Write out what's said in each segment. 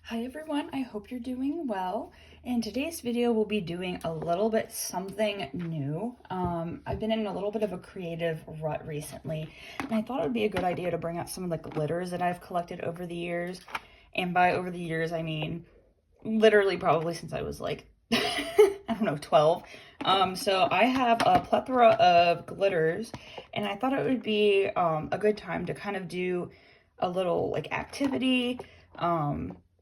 Hi everyone, I hope you're doing well. In today's video, we'll be doing a little bit something new. I've been in a little bit of a creative rut recently, and I thought it would be a good idea to bring out some of the glitters that I've collected over the years. And by over the years, I mean literally probably since I was like, I don't know, 12. So I have a plethora of glitters, and I thought it would be a good time to kind of do a little like activity,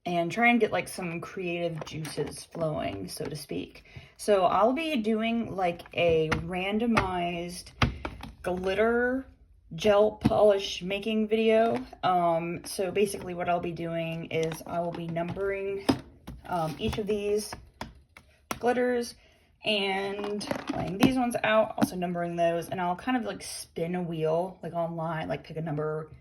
and try and get like some creative juices flowing, so to speak. So I'll be doing like a randomized glitter gel polish making video. So basically what I'll be doing is I will be numbering each of these glitters and laying these ones out, also numbering those, and I'll kind of like spin a wheel like online, like pick a number.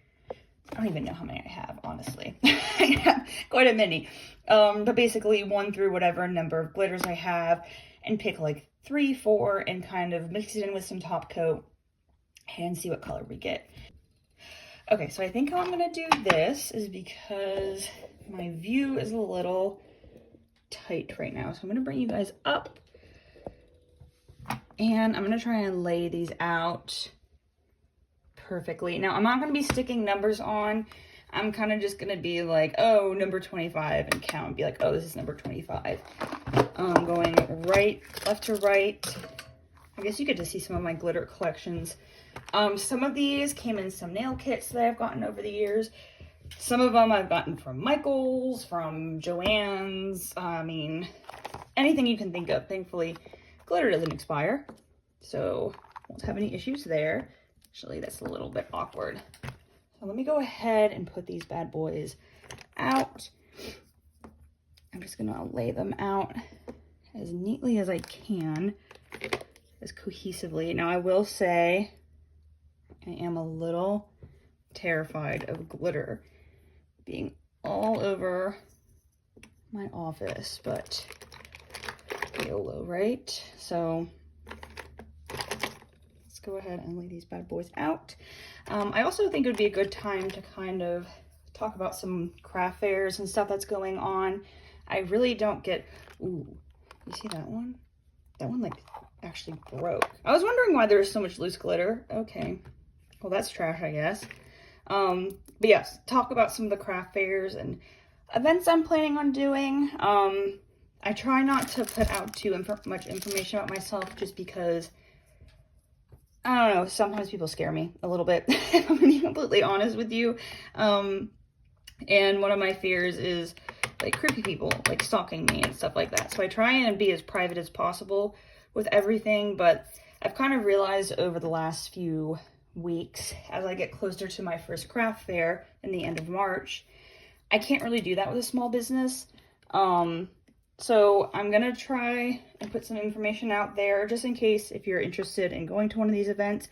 I don't even know how many I have, honestly. I have quite a many. But basically 1 through whatever number of glitters I have, and pick like 3, 4, and kind of mix it in with some top coat and see what color we get. Okay, so I think how I'm gonna do this is because my view is a little tight right now. So I'm gonna bring you guys up and I'm gonna try and lay these out perfectly. Now, I'm not going to be sticking numbers on. I'm kind of just going to be like, oh, number 25 and count and be like, oh, this is number 25. Going left to right. I guess you get to see some of my glitter collections. Some of these came in some nail kits that I've gotten over the years. Some of them I've gotten from Michael's, from Joann's. I mean, anything you can think of. Thankfully, glitter doesn't expire, so won't have any issues there. Actually, that's a little bit awkward. So let me go ahead and put these bad boys out. I'm just gonna lay them out as neatly as I can, as cohesively. Now I will say, I am a little terrified of glitter being all over my office, but YOLO, right? So go ahead and lay these bad boys out. I also think it would be a good time to kind of talk about some craft fairs and stuff that's going on. I really don't get, ooh, you see that one? That one like actually broke. I was wondering why there was so much loose glitter. Okay, well that's trash, I guess. But yes, talk about some of the craft fairs and events I'm planning on doing. I try not to put out too much information about myself just because I don't know, sometimes people scare me a little bit, if I'm being completely honest with you. And one of my fears is like creepy people like stalking me and stuff like that. So I try and be as private as possible with everything, but I've kind of realized over the last few weeks, as I get closer to my first craft fair in the end of March, I can't really do that with a small business. So I'm gonna try and put some information out there just in case if you're interested in going to one of these events,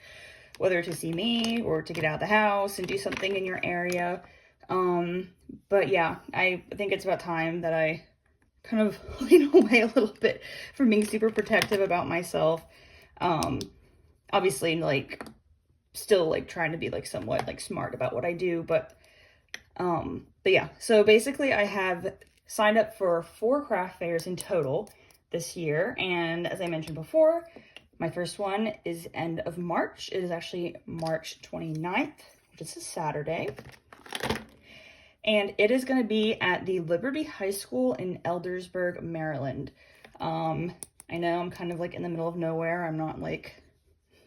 whether to see me or to get out of the house and do something in your area. But yeah, I think it's about time that I kind of lean away a little bit from being super protective about myself. Obviously like still like trying to be like somewhat like smart about what I do, but yeah, so basically I have signed up for 4 craft fairs in total this year, and as I mentioned before, my first one is end of March. It is actually March 29th, which is a Saturday, and it is going to be at the Liberty High School in Eldersburg, Maryland. I know I'm kind of like in the middle of nowhere. I'm not like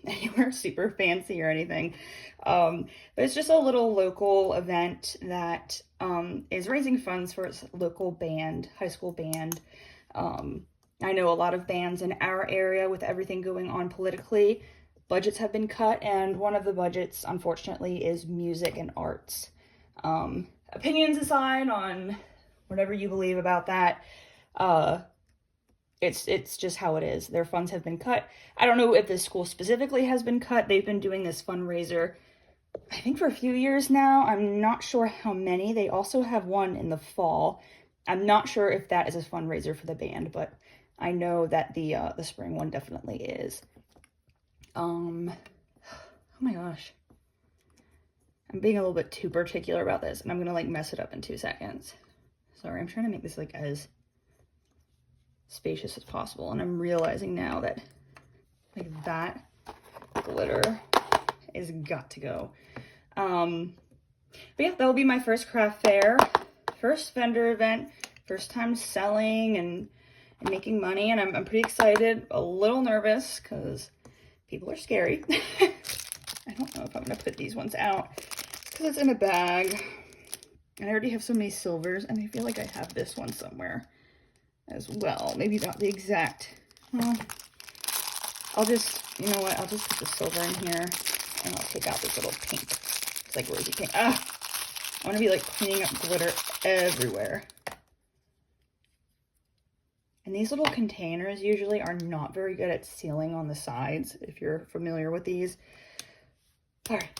anywhere super fancy or anything, but it's just a little local event that is raising funds for its local band, high school band. I know a lot of bands in our area, with everything going on politically, budgets have been cut, and one of the budgets, unfortunately, is music and arts. Opinions aside on whatever you believe about that, it's just how it is. Their funds have been cut. I don't know if this school specifically has been cut. They've been doing this fundraiser, I think, for a few years now. I'm not sure how many. They also have one in the fall. I'm not sure if that is a fundraiser for the band, but I know that the spring one definitely is. Oh my gosh. I'm being a little bit too particular about this, and I'm gonna like mess it up in 2 seconds. Sorry, I'm trying to make this like as spacious as possible, and I'm realizing now that like that glitter is got to go. But yeah, that'll be my first craft fair, first vendor event, first time selling and making money, and I'm pretty excited, a little nervous because people are scary. I don't know if I'm gonna put these ones out because it's in a bag. And I already have so many silvers, and I feel like I have this one somewhere as well. Maybe not the exact. Well, I'll just, you know what? I'll just put the silver in here, and I'll take out this little pink. It's like rosy pink. Ah! I want to be like cleaning up glitter everywhere. And these little containers usually are not very good at sealing on the sides, if you're familiar with these. All right,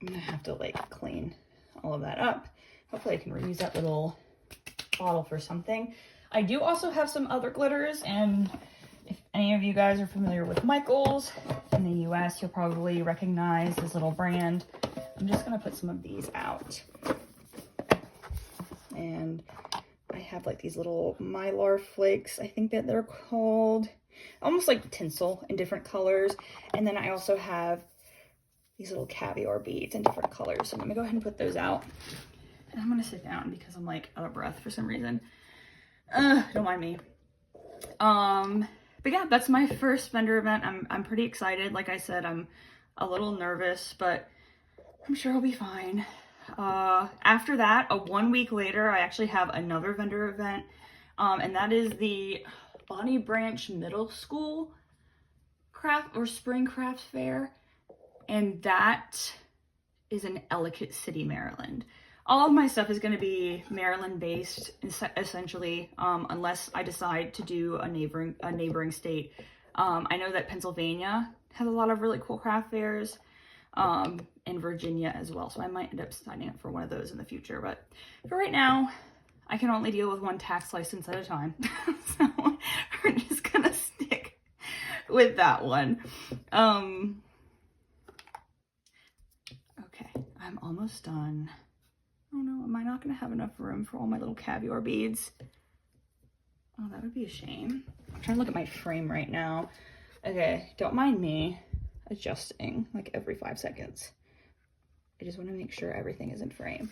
I'm gonna have to like clean all of that up. Hopefully I can reuse that little bottle for something. I do also have some other glitters, and if any of you guys are familiar with Michaels in the US, you'll probably recognize this little brand. I'm just gonna put some of these out. And I have like these little mylar flakes, I think that they're called, almost like tinsel in different colors. And then I also have these little caviar beads in different colors. So I'm gonna go ahead and put those out. And I'm gonna sit down because I'm like out of breath for some reason. Don't mind me. But yeah, that's my first vendor event. I'm pretty excited. Like I said, I'm a little nervous, but I'm sure I'll be fine. After that, 1 week later, I actually have another vendor event. And that is the Bonnie Branch Middle School craft or spring craft fair. And that is in Ellicott City, Maryland. All of my stuff is going to be Maryland based, essentially, unless I decide to do a neighboring state. I know that Pennsylvania has a lot of really cool craft fairs, and Virginia as well. So I might end up signing up for one of those in the future. But for right now, I can only deal with one tax license at a time. So we're just going to stick with that one. Okay, I'm almost done. Oh no, am I not going to have enough room for all my little caviar beads? Oh, that would be a shame. I'm trying to look at my frame right now. Okay, don't mind me adjusting like every 5 seconds. I just want to make sure everything is in frame.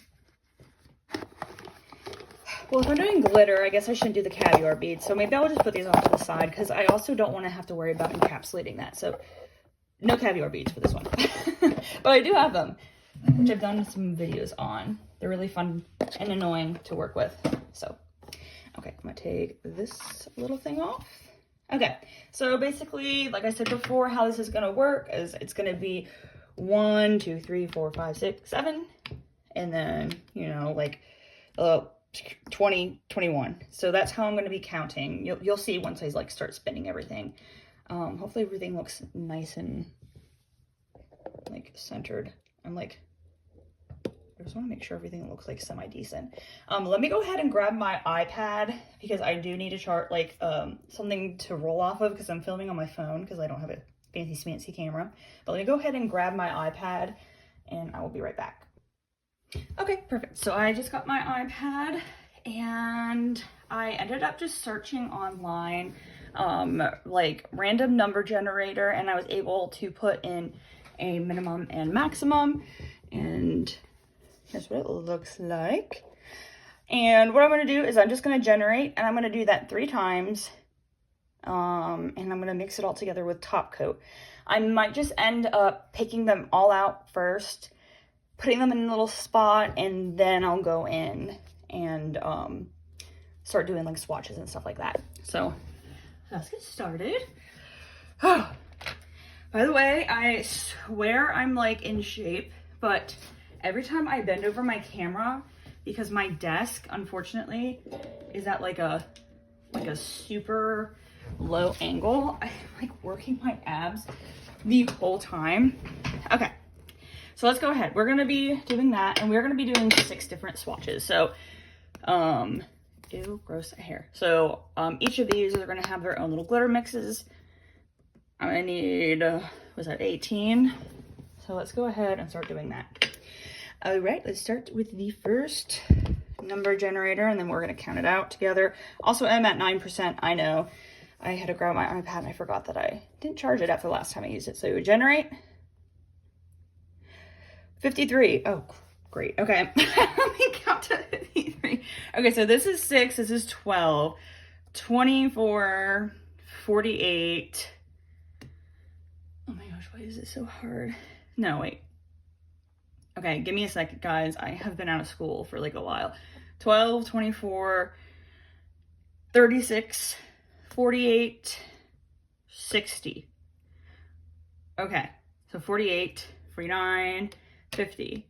Well, if I'm doing glitter, I guess I shouldn't do the caviar beads. So maybe I'll just put these off to the side because I also don't want to have to worry about encapsulating that. So no caviar beads for this one. But I do have them, which I've done some videos on. They're really fun and annoying to work with. So, okay, I'm gonna take this little thing off. Okay, so basically, like I said before, how this is gonna work is it's gonna be 1, 2, 3, 4, 5, 6, 7, and then, you know, like 20, 21. So that's how I'm gonna be counting. You'll see once I like start spinning everything. Hopefully everything looks nice and like centered. I just want to make sure everything looks like semi-decent. Let me go ahead and grab my iPad because I do need to chart like something to roll off of because I'm filming on my phone because I don't have a fancy camera. But let me go ahead and grab my iPad and I will be right back. Okay, perfect. So I just got my iPad and I ended up just searching online like random number generator, and I was able to put in a minimum and maximum, and here's what it looks like. And what I'm going to do is I'm just going to generate, and I'm going to do that 3 times. And I'm going to mix it all together with top coat. I might just end up picking them all out first, putting them in a little spot, and then I'll go in and start doing like swatches and stuff like that. So let's get started. Oh, by the way, I swear I'm like in shape, but every time I bend over my camera, because my desk, unfortunately, is at like a super low angle, I'm like working my abs the whole time. Okay, so let's go ahead. We're gonna be doing that, and we're gonna be doing 6 different swatches. So, ew, gross hair. So, each of these are gonna have their own little glitter mixes. I'm gonna need, was that 18? So let's go ahead and start doing that. All right, let's start with the first number generator, and then we're going to count it out together. Also, I'm at 9%. I know. I had to grab my iPad and I forgot that I didn't charge it after the last time I used it. So it would generate 53. Oh, great. Okay. Let me count to 53. Okay, so this is 6. This is 12. 24. 48. Oh my gosh, why is it so hard? No, wait. Okay, give me a second, guys. I have been out of school for like a while. 12, 24, 36, 48, 60. Okay, so 48, 49, 50,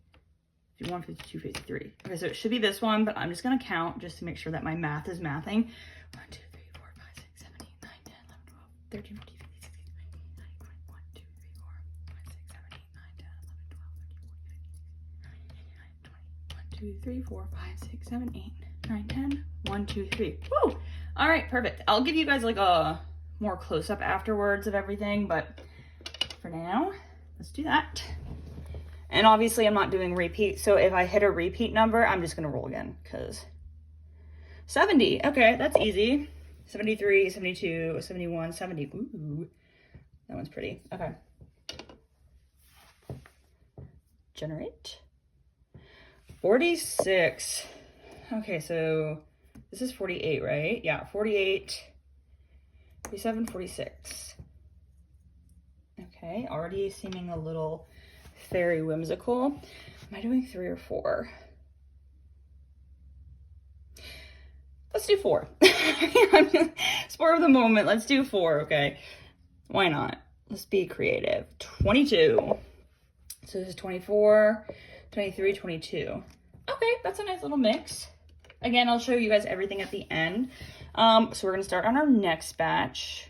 51, 52, 53. Okay, so it should be this one, but I'm just gonna count just to make sure that my math is mathing. 1, 2, 3, 4, 5, 6, 7, 8, 9, 10, 11, 12, 13, 14, 15, 16, 17, 18, 19, 20, 1, 2, 3, 4, 5, 6, 7, 8, 9, 10, 11, 12, 13, 14, 15, 16, 17, 18, 19, 20, 1, 2, 3, 4, 5, 6, 7, 8, 9, 10. 1, 2, 3. Woo! All right, perfect. I'll give you guys like a more close-up afterwards of everything, but for now, let's do that. And obviously I'm not doing repeat, so if I hit a repeat number, I'm just gonna roll again, because 70, okay, that's easy. 73, 72, 71, 70, ooh, that one's pretty, okay. Generate. 46, okay, so this is 48, right? Yeah, 48, 47, 46. Okay, already seeming a little very whimsical. Am I doing 3 or 4? Let's do 4. Spur of the moment, let's do 4, okay? Why not? Let's be creative. 22. So this is 24, 23, 22. Okay, that's a nice little mix. Again, I'll show you guys everything at the end. So we're gonna start on our next batch.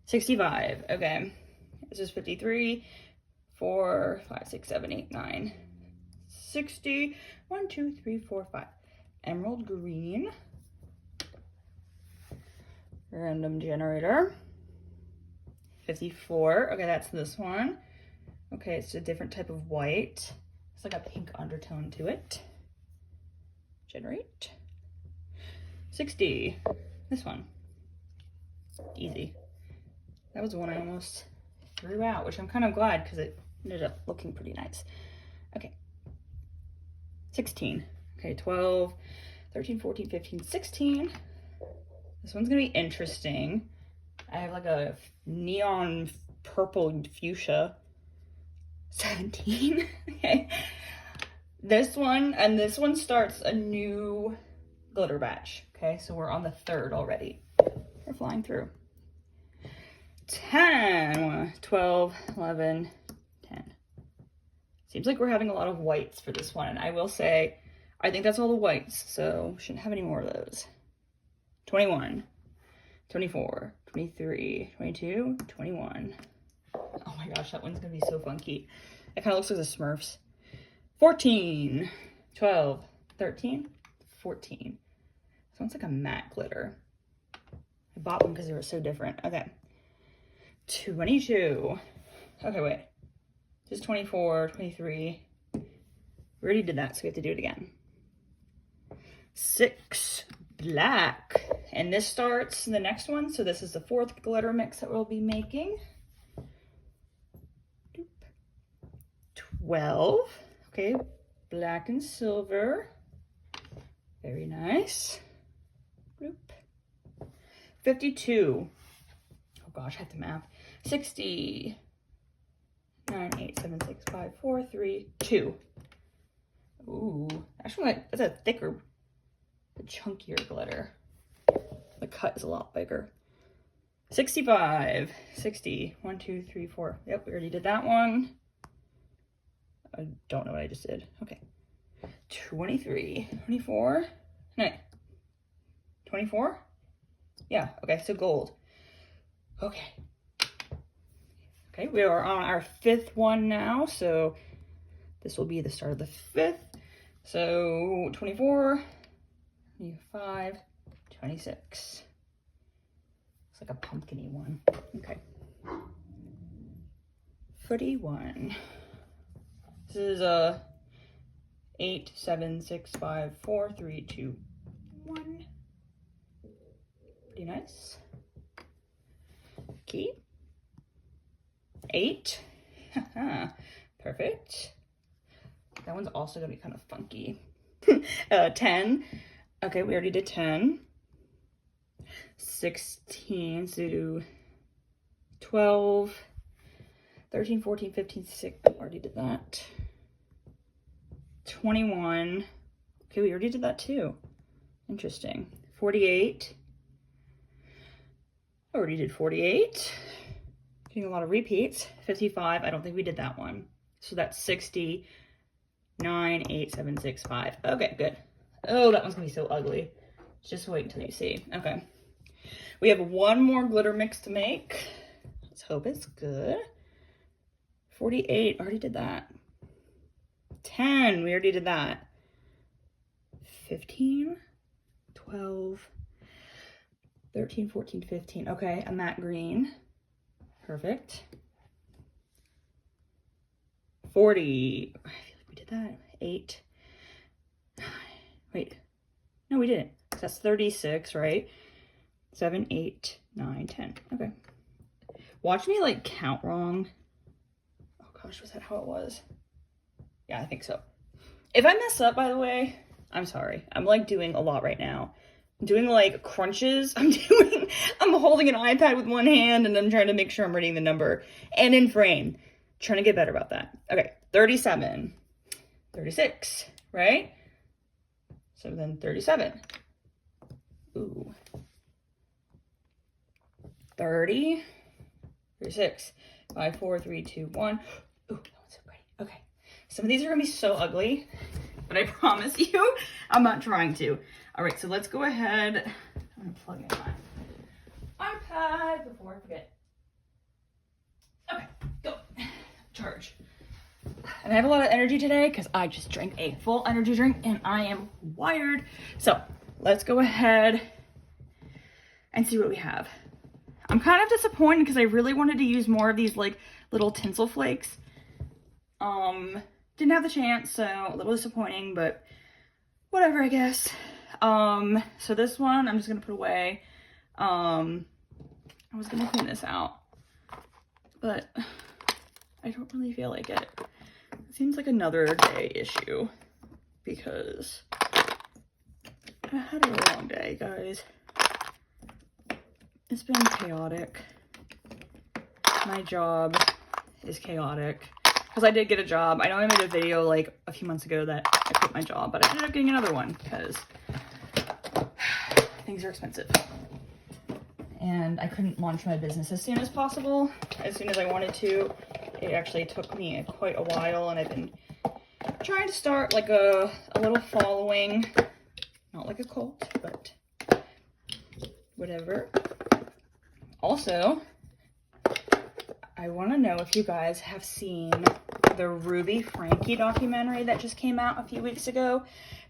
65, okay. This is 53, 4, 5, 6, 7, 8, 9, 60, 1, 2, 3, 4, 5. Emerald green. Random generator. 54, okay, that's this one. Okay, it's a different type of white. It's like a pink undertone to it. Generate. 60, this one. Easy. That was the one I almost threw out, which I'm kind of glad because it ended up looking pretty nice. Okay. 16. Okay, 12, 13, 14, 15, 16. This one's gonna be interesting. I have like a neon purple fuchsia. 17. Okay. This one, and this one starts a new glitter batch. Okay, so we're on the 3rd already. We're flying through. 10, 12, 11, 10. Seems like we're having a lot of whites for this one. And I will say, I think that's all the whites, so shouldn't have any more of those. 21, 24, 23, 22, 21. Oh my gosh, that one's gonna be so funky. It kind of looks like the Smurfs. 14, 12, 13, 14. This one's like a matte glitter. I bought one because they were so different. Okay. 22. Okay, wait. This is 24, 23. We already did that, so we have to do it again. 6, black. And this starts the next one. So this is the 4th glitter mix that we'll be making. 12. Okay, black and silver. Very nice. 52. Oh gosh, I have to math. 60. 9, 8, 7, 6, 5, 4, 3, 2. Ooh, actually, that's a thicker, a chunkier glitter. The cut is a lot bigger. 65, 60, 1, 2, 3, 4. Yep, we already did that one. I don't know what I just did. Okay. 23, 24. No, 24? Yeah, okay, so gold. Okay. Okay, we are on our 5th one now, so this will be the start of the 5th. So 24, 25, 26. It's like a pumpkin-y one. Okay. 41. This is 8, 7, 6, 5, 4, 3, 2, 1. Pretty nice. Key. 8. Perfect. That one's also gonna be kind of funky. 10. Okay, we already did 10. 16, so 12, 13, 14, 15, 16. Already did that. 21. Okay, we already did that too. Interesting. 48. Already did 48. Getting a lot of repeats. 55. I don't think we did that one. So that's 60. 9, 8, 7, 6, 5. Okay, good. Oh, that one's gonna be so ugly. Just wait until you see. Okay. We have one more glitter mix to make. Let's hope it's good. 48. Already did that. 10. We already did that. 15. 12. 13, 14, 15. Okay, a matte green. Perfect. 40. I feel like we did that. 8. Wait. No, we didn't. That's 36, right? 7, 8, 9, 10. Okay. Watch me like count wrong. Oh gosh, was that how it was? Yeah, I think so. If I mess up, by the way, I'm sorry. I'm like doing a lot right now. I'm doing like crunches. I'm holding an iPad with one hand and I'm trying to make sure I'm reading the number and in frame. Trying to get better about that. Okay, 37, 36, right? So then 37. Ooh. 30, 36, 5, 4, 3, 2, 1. Ooh, that one's so pretty. Okay. Some of these are gonna be so ugly, but I promise you, I'm not trying to. All right, so let's go ahead. I'm gonna plug in my iPad before I forget. Okay, go. Charge. And I have a lot of energy today because I just drank a full energy drink and I am wired. So let's go ahead and see what we have. I'm kind of disappointed because I really wanted to use more of these like little tinsel flakes. Didn't have the chance, so a little disappointing, but whatever, I guess. So this one I'm just gonna put away. I was gonna clean this out, but I don't really feel like it. It seems like another day issue because I had a really long day, guys. It's been chaotic. My job is chaotic because I did get a job. I know I made a video like a few months ago that I quit my job, but I ended up getting another one because things are expensive. And I couldn't launch my business as soon as possible, as soon as I wanted to. It actually took me quite a while, and I've been trying to start like a little following. Not like a cult, but whatever. Also, I want to know if you guys have seen the Ruby Frankie documentary that just came out a few weeks ago,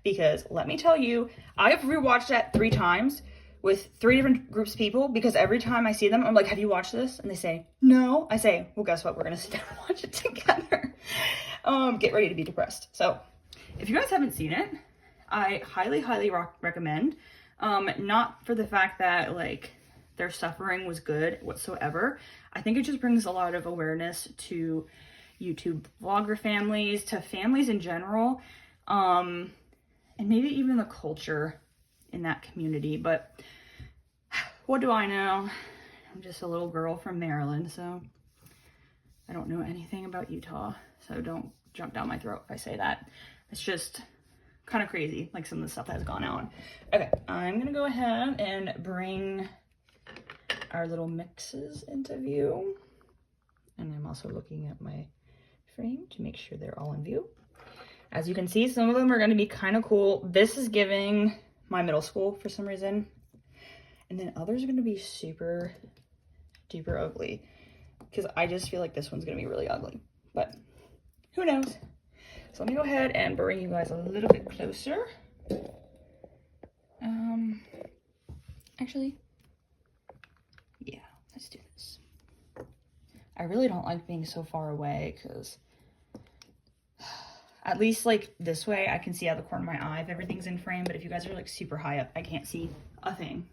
because let me tell you, I've rewatched that 3 times with 3 different groups of people, because every time I see them, I'm like, have you watched this? And they say, no. I say, well, guess what? We're going to sit down and watch it together. Get ready to be depressed. So if you guys haven't seen it, I highly, highly recommend. Not for the fact that like their suffering was good whatsoever. I think it just brings a lot of awareness to YouTube vlogger families, to families in general, and maybe even the culture in that community. But what do I know? I'm just a little girl from Maryland, so I don't know anything about Utah, so don't jump down my throat if I say that. It's just kind of crazy, like some of the stuff that has gone on. Okay, I'm gonna go ahead and bring our little mixes into view, and I'm also looking at my frame to make sure they're all in view. As you can see, some of them are going to be kind of cool. This is giving my middle school for some reason, and then others are going to be super duper ugly, because I just feel like this one's going to be really ugly, but who knows. So let me go ahead and bring you guys a little bit closer. Actually, yeah, let's do this. I really don't like being so far away because At least like this way I can see out the corner of my eye if everything's in frame, but if you guys are like super high up, I can't see a thing.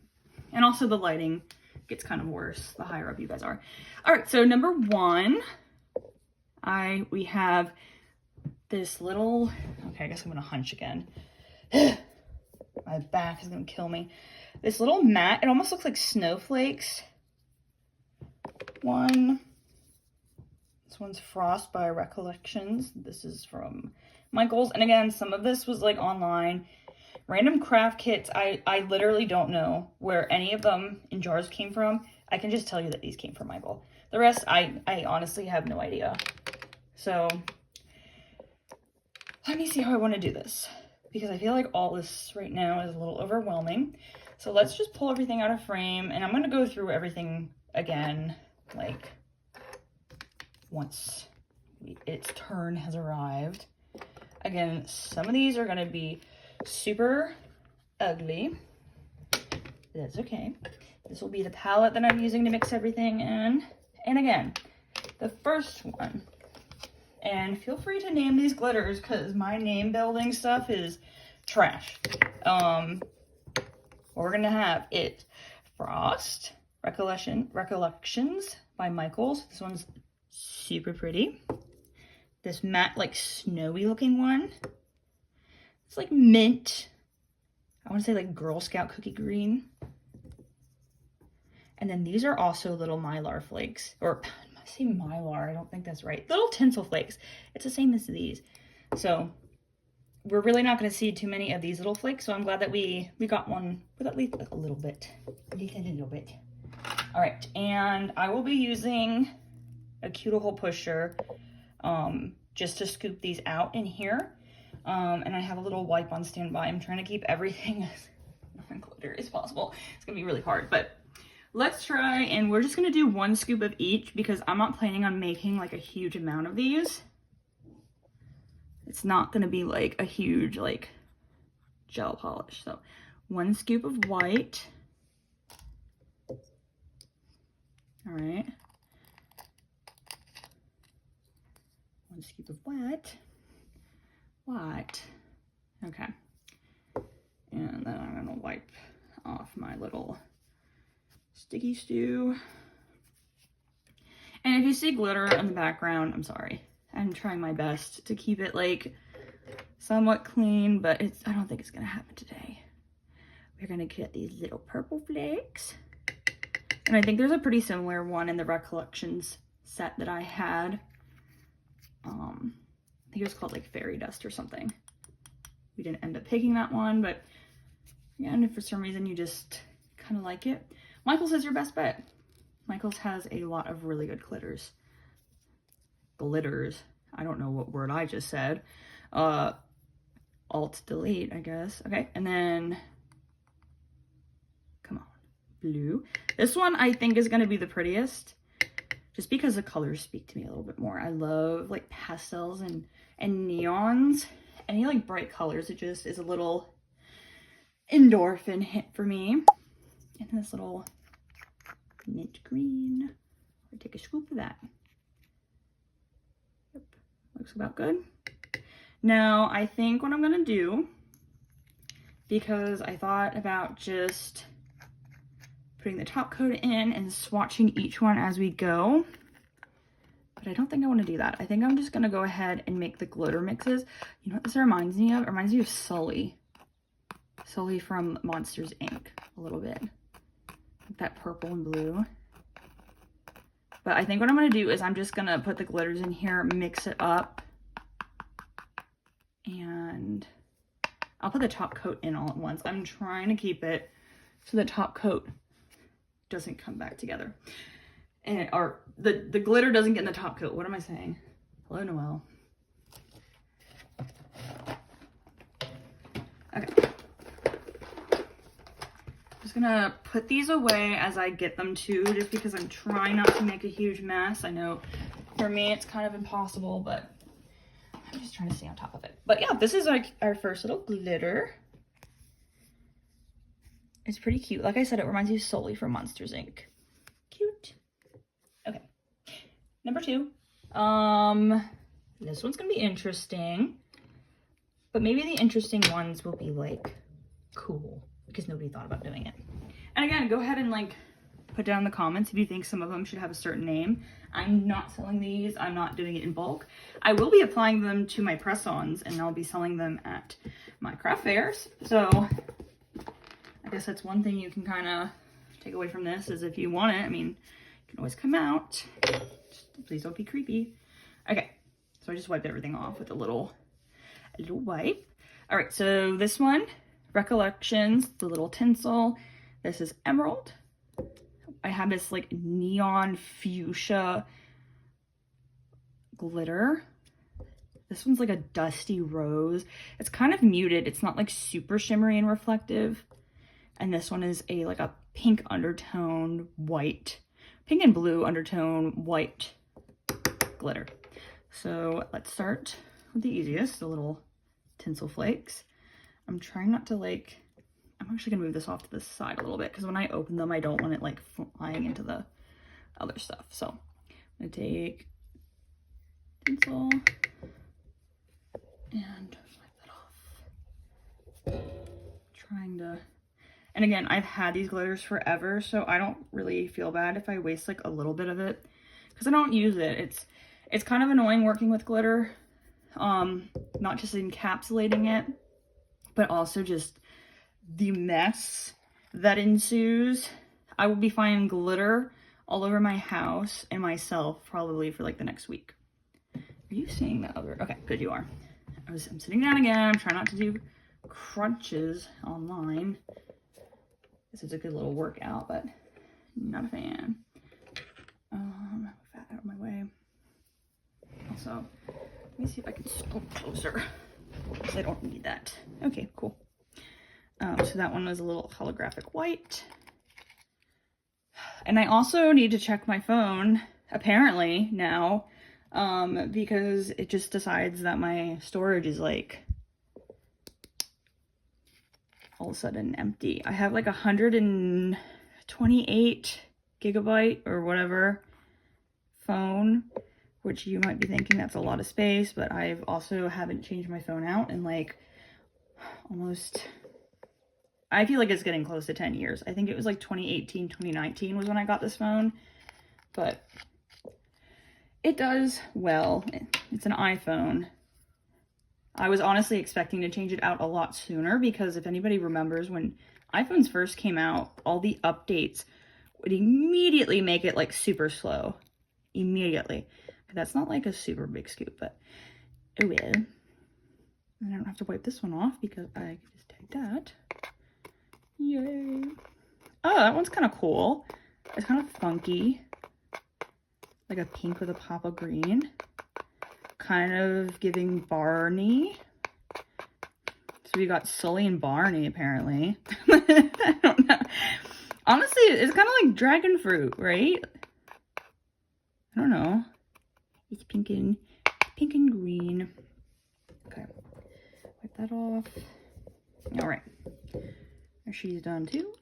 And also the lighting gets kind of worse the higher up you guys are. All right, so number one, we have this little, okay, I guess I'm gonna hunch again. My back is gonna kill me. This little mat, it almost looks like snowflakes. This one's Frost by Recollections. This is from Michael's. And again, some of this was like online. Random craft kits, I literally don't know where any of them in jars came from. I can just tell you that these came from Michael. The rest, I honestly have no idea. So, let me see how I want to do this. Because I feel like all this right now is a little overwhelming. So let's just pull everything out of frame. And I'm going to go through everything again, like, once its turn has arrived. Again, some of these are going to be super ugly. That's okay. This will be the palette that I'm using to mix everything in. And again, the first one. And feel free to name these glitters because my name building stuff is trash. What we're going to have is Frost, Recollections by Michaels. This one's super pretty. This matte, like snowy looking one. It's like mint. I want to say like Girl Scout cookie green. And then these are also little mylar flakes. Or I say mylar, I don't think that's right. Little tinsel flakes. It's the same as these. So we're really not going to see too many of these little flakes. So I'm glad that we got one with at least a little bit. At least a little bit. All right. And I will be using a cuticle pusher just to scoop these out in here. And I have a little wipe on standby. I'm trying to keep everything as non-glittery as possible. It's gonna be really hard, but let's try. And we're just gonna do one scoop of each because I'm not planning on making like a huge amount of these. It's not gonna be like a huge like gel polish. So one scoop of white. All right. One scoop of white. Okay. And then I'm gonna wipe off my little sticky stew. And if you see glitter in the background, I'm sorry. I'm trying my best to keep it like somewhat clean, but I don't think it's gonna happen today. We're gonna get these little purple flakes. And I think there's a pretty similar one in the Recollections set that I had. I think it was called like Fairy Dust or something. We didn't end up picking that one, but yeah, and if for some reason you just kind of like it, Michael's is your best bet. Michael's has a lot of really good glitters. I don't know what word I just said. Alt delete, I guess. Okay, and then, come on, blue. This one I think is going to be the prettiest, just because the colors speak to me a little bit more. I love like pastels and neons. Any like bright colors, it just is a little endorphin hit for me. And this little mint green. I'll take a scoop of that. Yep, looks about good. Now I think what I'm gonna do, because I thought about just putting the top coat in and swatching each one as we go, but I don't think I want to do that. I think I'm just gonna go ahead and make the glitter mixes. You know what this reminds me of? It reminds me of Sully from Monsters Inc. a little bit, like that purple and blue. But I think what I'm gonna do is I'm just gonna put the glitters in here, mix it up, and I'll put the top coat in all at once. I'm trying to keep it so the top coat doesn't come back together. And or the glitter doesn't get in the top coat. What am I saying? Hello, Noelle. Okay. Just gonna put these away as I get them too, just because I'm trying not to make a huge mess. I know for me it's kind of impossible, but I'm just trying to stay on top of it. But yeah, this is like our first little glitter. It's pretty cute. Like I said, it reminds me of Sully from Monsters Inc. Cute. Okay. Number 2. This one's gonna be interesting. But maybe the interesting ones will be like cool because nobody thought about doing it. And again, go ahead and like put down in the comments if you think some of them should have a certain name. I'm not selling these. I'm not doing it in bulk. I will be applying them to my press-ons and I'll be selling them at my craft fairs. So I guess that's one thing you can kind of take away from this is if you want it, I mean, you can always come out. Just, please don't be creepy. Okay, so I just wiped everything off with a little wipe. All right, so this one, Recollections, the little tinsel. This is Emerald. I have this like neon fuchsia glitter. This one's like a dusty rose. It's kind of muted. It's not like super shimmery and reflective. And this one is like a pink undertone white, pink and blue undertone white glitter. So let's start with the easiest, the little tinsel flakes. I'm trying not to like, I'm actually gonna move this off to the side a little bit because when I open them, I don't want it like flying into the other stuff. So I'm gonna take tinsel and wipe that off. Trying to, and again, I've had these glitters forever, so I don't really feel bad if I waste like a little bit of it because I don't use it. It's kind of annoying working with glitter, not just encapsulating it, but also just the mess that ensues. I will be finding glitter all over my house and myself probably for like the next week. Are you seeing that other? Okay, good, you are. I'm sitting down again. I'm trying not to do crunches online. This is a good little workout, but not a fan. Move that out of my way. Also, let me see if I can scoop closer because I don't need that. Okay, cool. So that one was a little holographic white. And I also need to check my phone, apparently, now, because it just decides that my storage is like all of a sudden empty. I have like 128 gigabyte or whatever phone, which you might be thinking that's a lot of space, but I've also haven't changed my phone out in like almost, I feel like it's getting close to 10 years. I think it was like 2018, 2019 was when I got this phone, but it does well. It's an iPhone. I was honestly expecting to change it out a lot sooner because if anybody remembers when iPhones first came out, all the updates would immediately make it like super slow. Immediately. That's not like a super big scoop, but it will. And I don't have to wipe this one off because I can just take that. Yay. Oh, that one's kind of cool. It's kind of funky. Like a pink with a pop of green. Kind of giving Barney. So we got Sully and Barney, apparently. I don't know. Honestly, it's kind of like dragon fruit, right? I don't know. It's pink and green. Okay. Wipe that off. All right. She's done too.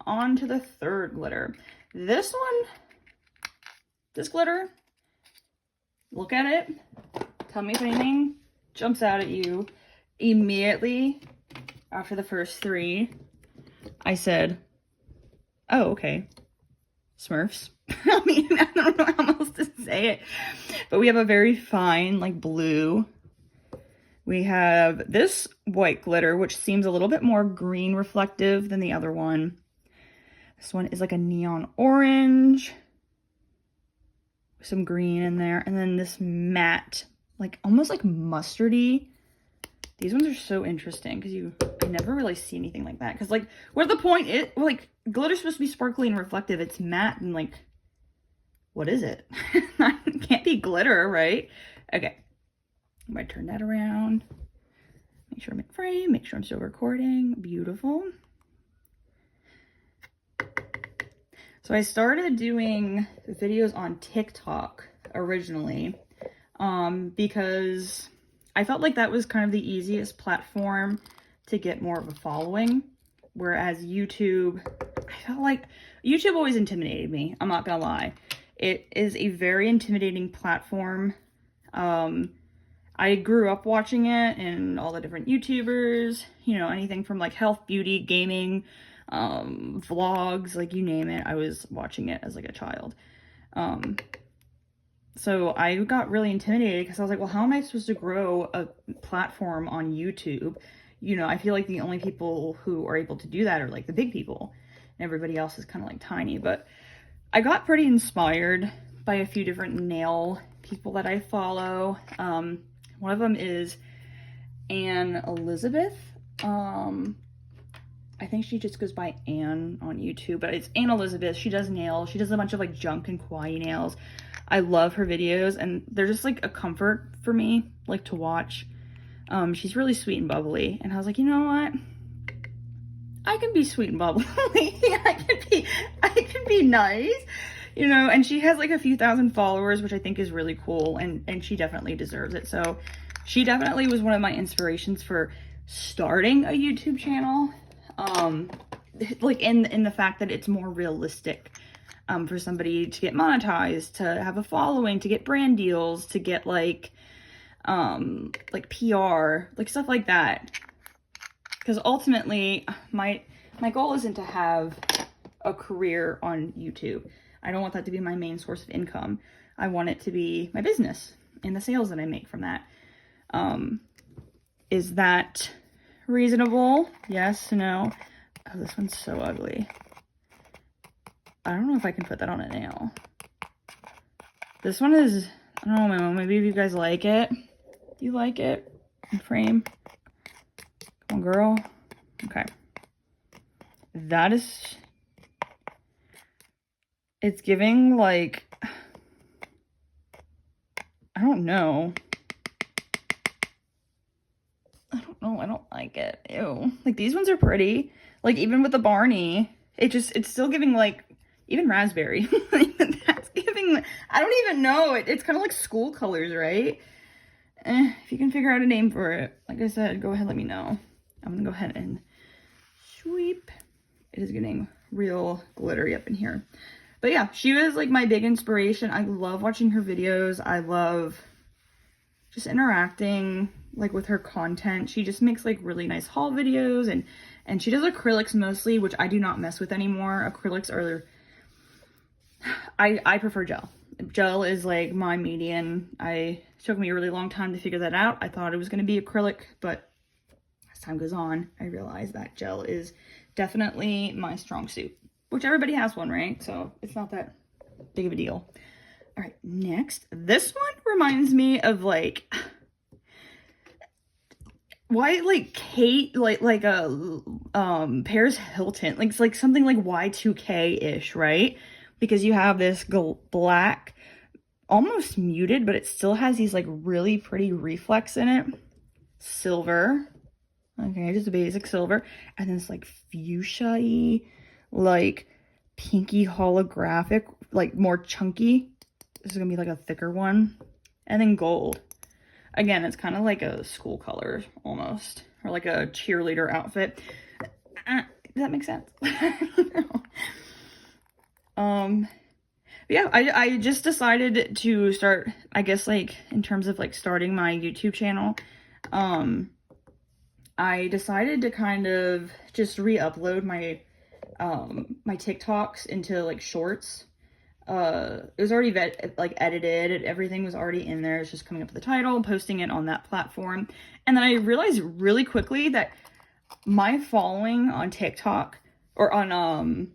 On to the third glitter. This one, this glitter, look at it. Tell me if anything jumps out at you. Immediately after the first three, I said, oh, okay. Smurfs. I mean, I don't know how else to say it. But we have a very fine, like, blue. We have this white glitter, which seems a little bit more green reflective than the other one. This one is like a neon orange. With some green in there. And then this matte, like, almost like mustardy. These ones are so interesting because I never really see anything like that. Because, like, what's the point? Well, like, glitter's supposed to be sparkly and reflective. It's matte and, like, what is it? It can't be glitter, right? Okay. I'm going to turn that around. Make sure I'm in frame. Make sure I'm still recording. Beautiful. So I started doing videos on TikTok originally because I felt like that was kind of the easiest platform to get more of a following. Whereas YouTube, I felt like YouTube always intimidated me. I'm not gonna lie. It is a very intimidating platform. I I grew up watching it and all the different YouTubers, you know, anything from like health, beauty, gaming, vlogs, like you name it. I was watching it as like a child. So I got really intimidated because I was like, well, how am I supposed to grow a platform on YouTube? You know, I feel like the only people who are able to do that are like the big people, and everybody else is kind of like tiny. But I got pretty inspired by a few different nail people that I follow. One of them is Anne Elizabeth. I think she just goes by Anne on YouTube, but it's Anne Elizabeth. She does nails. She does a bunch of like junk and kawaii nails. I love her videos, and they're just like a comfort for me, like to watch. She's really sweet and bubbly, and I was like, you know what? I can be sweet and bubbly. I can be nice, you know. And she has like a few thousand followers, which I think is really cool, and she definitely deserves it. So she definitely was one of my inspirations for starting a YouTube channel. Like in the fact that it's more realistic. For somebody to get monetized, to have a following, to get brand deals, to get like PR, like stuff like that. Because ultimately, my goal isn't to have a career on YouTube. I don't want that to be my main source of income. I want it to be my business and the sales that I make from that. Is that reasonable? Yes, no. Oh, this one's so ugly. I don't know if I can put that on a nail. This one is, I don't know, maybe if you guys like it. Do you like it? In frame. Come on, girl. Okay. That is, it's giving like, I don't know. I don't like it. Ew. Like these ones are pretty. Like even with the Barney, it's still giving like, even raspberry. That's giving, I don't even know. It's kind of like school colors, right? If you can figure out a name for it, like I said, go ahead, let me know. I'm gonna go ahead and sweep. It is getting real glittery up in here. But yeah, she was like my big inspiration. I love watching her videos. I love just interacting like with her content. She just makes like really nice haul videos, and she does acrylics mostly, which I do not mess with anymore. Acrylics are, I prefer gel. Gel is like my median. It took me a really long time to figure that out. I thought it was going to be acrylic, but as time goes on, I realized that gel is definitely my strong suit, which everybody has one, right? So it's not that big of a deal. All right, next. This one reminds me of like, why like Kate, like a Paris Hilton, like it's like something like Y2K-ish, right? Because you have this black, almost muted, but it still has these like really pretty reflex in it. Silver. Okay, just a basic silver. And then it's like fuchsia-y, like pinky holographic, like more chunky. This is gonna be like a thicker one. And then gold. Again, it's kind of like a school color almost, or like a cheerleader outfit. Does that make sense? I don't know. Yeah, I just decided to start, I guess, like in terms of like starting my YouTube channel. I decided to kind of just re-upload my my TikToks into like shorts. It was already edited, everything was already in there. It's just coming up with the title, posting it on that platform. And then I realized really quickly that my following on TikTok or on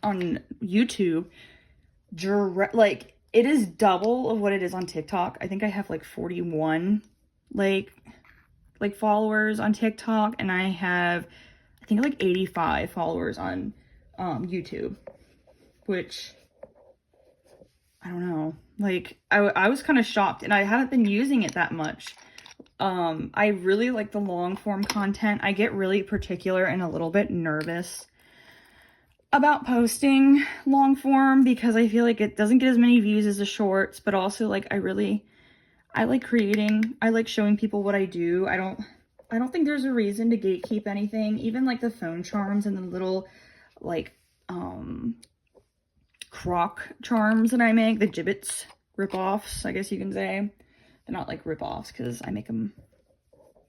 YouTube, like it is double of what it is on TikTok. I think I have like 41 like followers on TikTok, and I have I think like 85 followers on YouTube, which I don't know, like I was kind of shocked, and I haven't been using it that much. I really like the long form content. I get really particular and a little bit nervous about posting long form because I feel like it doesn't get as many views as the shorts, but also like I like creating, I like showing people what I do. I don't think there's a reason to gatekeep anything, even like the phone charms and the little like croc charms that I make, the gibbets ripoffs, I guess you can say. They're not like rip-offs because I make them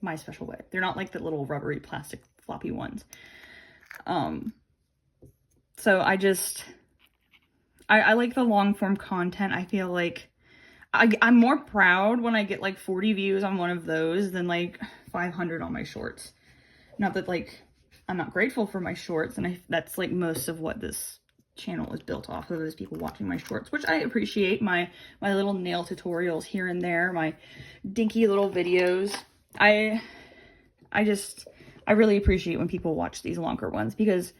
my special way. They're not like the little rubbery plastic floppy ones. So I like the long form content. I feel like I'm more proud when I get like 40 views on one of those than like 500 on my shorts. Not that like I'm not grateful for my shorts, and that's like most of what this channel is built off of, is people watching my shorts, which I appreciate. My little nail tutorials here and there, my dinky little videos. I really appreciate when people watch these longer ones because,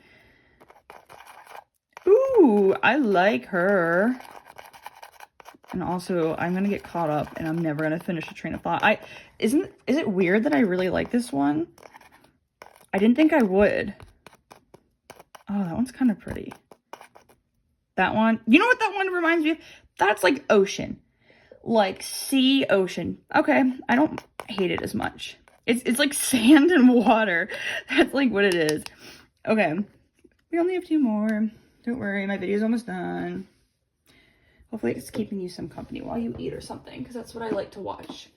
ooh, I like her. And also, I'm gonna get caught up and I'm never gonna finish a train of thought. Is it weird that I really like this one? I didn't think I would. Oh, that one's kind of pretty. That one, you know what that one reminds me of? That's like ocean. Like sea ocean. Okay, I don't hate it as much. It's like sand and water. That's like what it is. Okay, we only have 2 more. Don't worry, my video's almost done. Hopefully it's keeping you some company while you eat or something, because that's what I like to watch.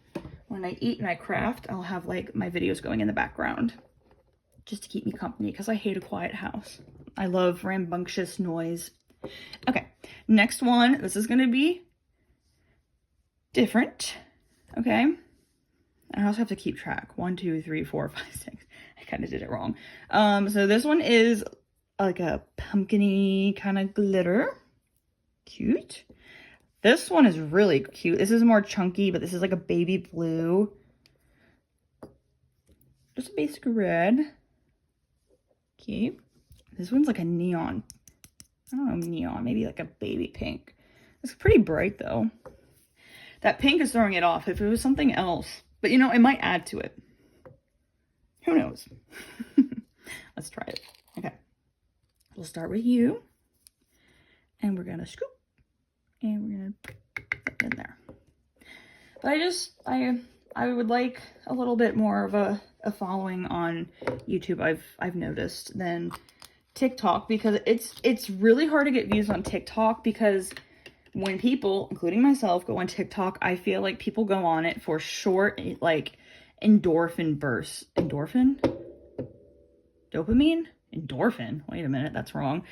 When I eat and I craft, I'll have like my videos going in the background just to keep me company, because I hate a quiet house. I love rambunctious noise. Okay, next one. This is going to be different. Okay. I also have to keep track. 1, 2, 3, 4, 5, 6. I kind of did it wrong. So this one is like a pumpkin-y kind of glitter. Cute. This one is really cute. This is more chunky, but this is like a baby blue. Just a basic red. Cute. This one's like a neon. I don't know, neon. Maybe like a baby pink. It's pretty bright though. That pink is throwing it off. If it was something else. But you know, it might add to it. Who knows? Let's try it. Okay. We'll start with you. And we're going to scoop. And we're going to put it in there. But I would like a little bit more of a following on YouTube, I've noticed, than TikTok, because it's really hard to get views on TikTok, because when people, including myself, go on TikTok, I feel like people go on it for short, like, endorphin bursts. Endorphin? Dopamine? Endorphin? Wait a minute, that's wrong.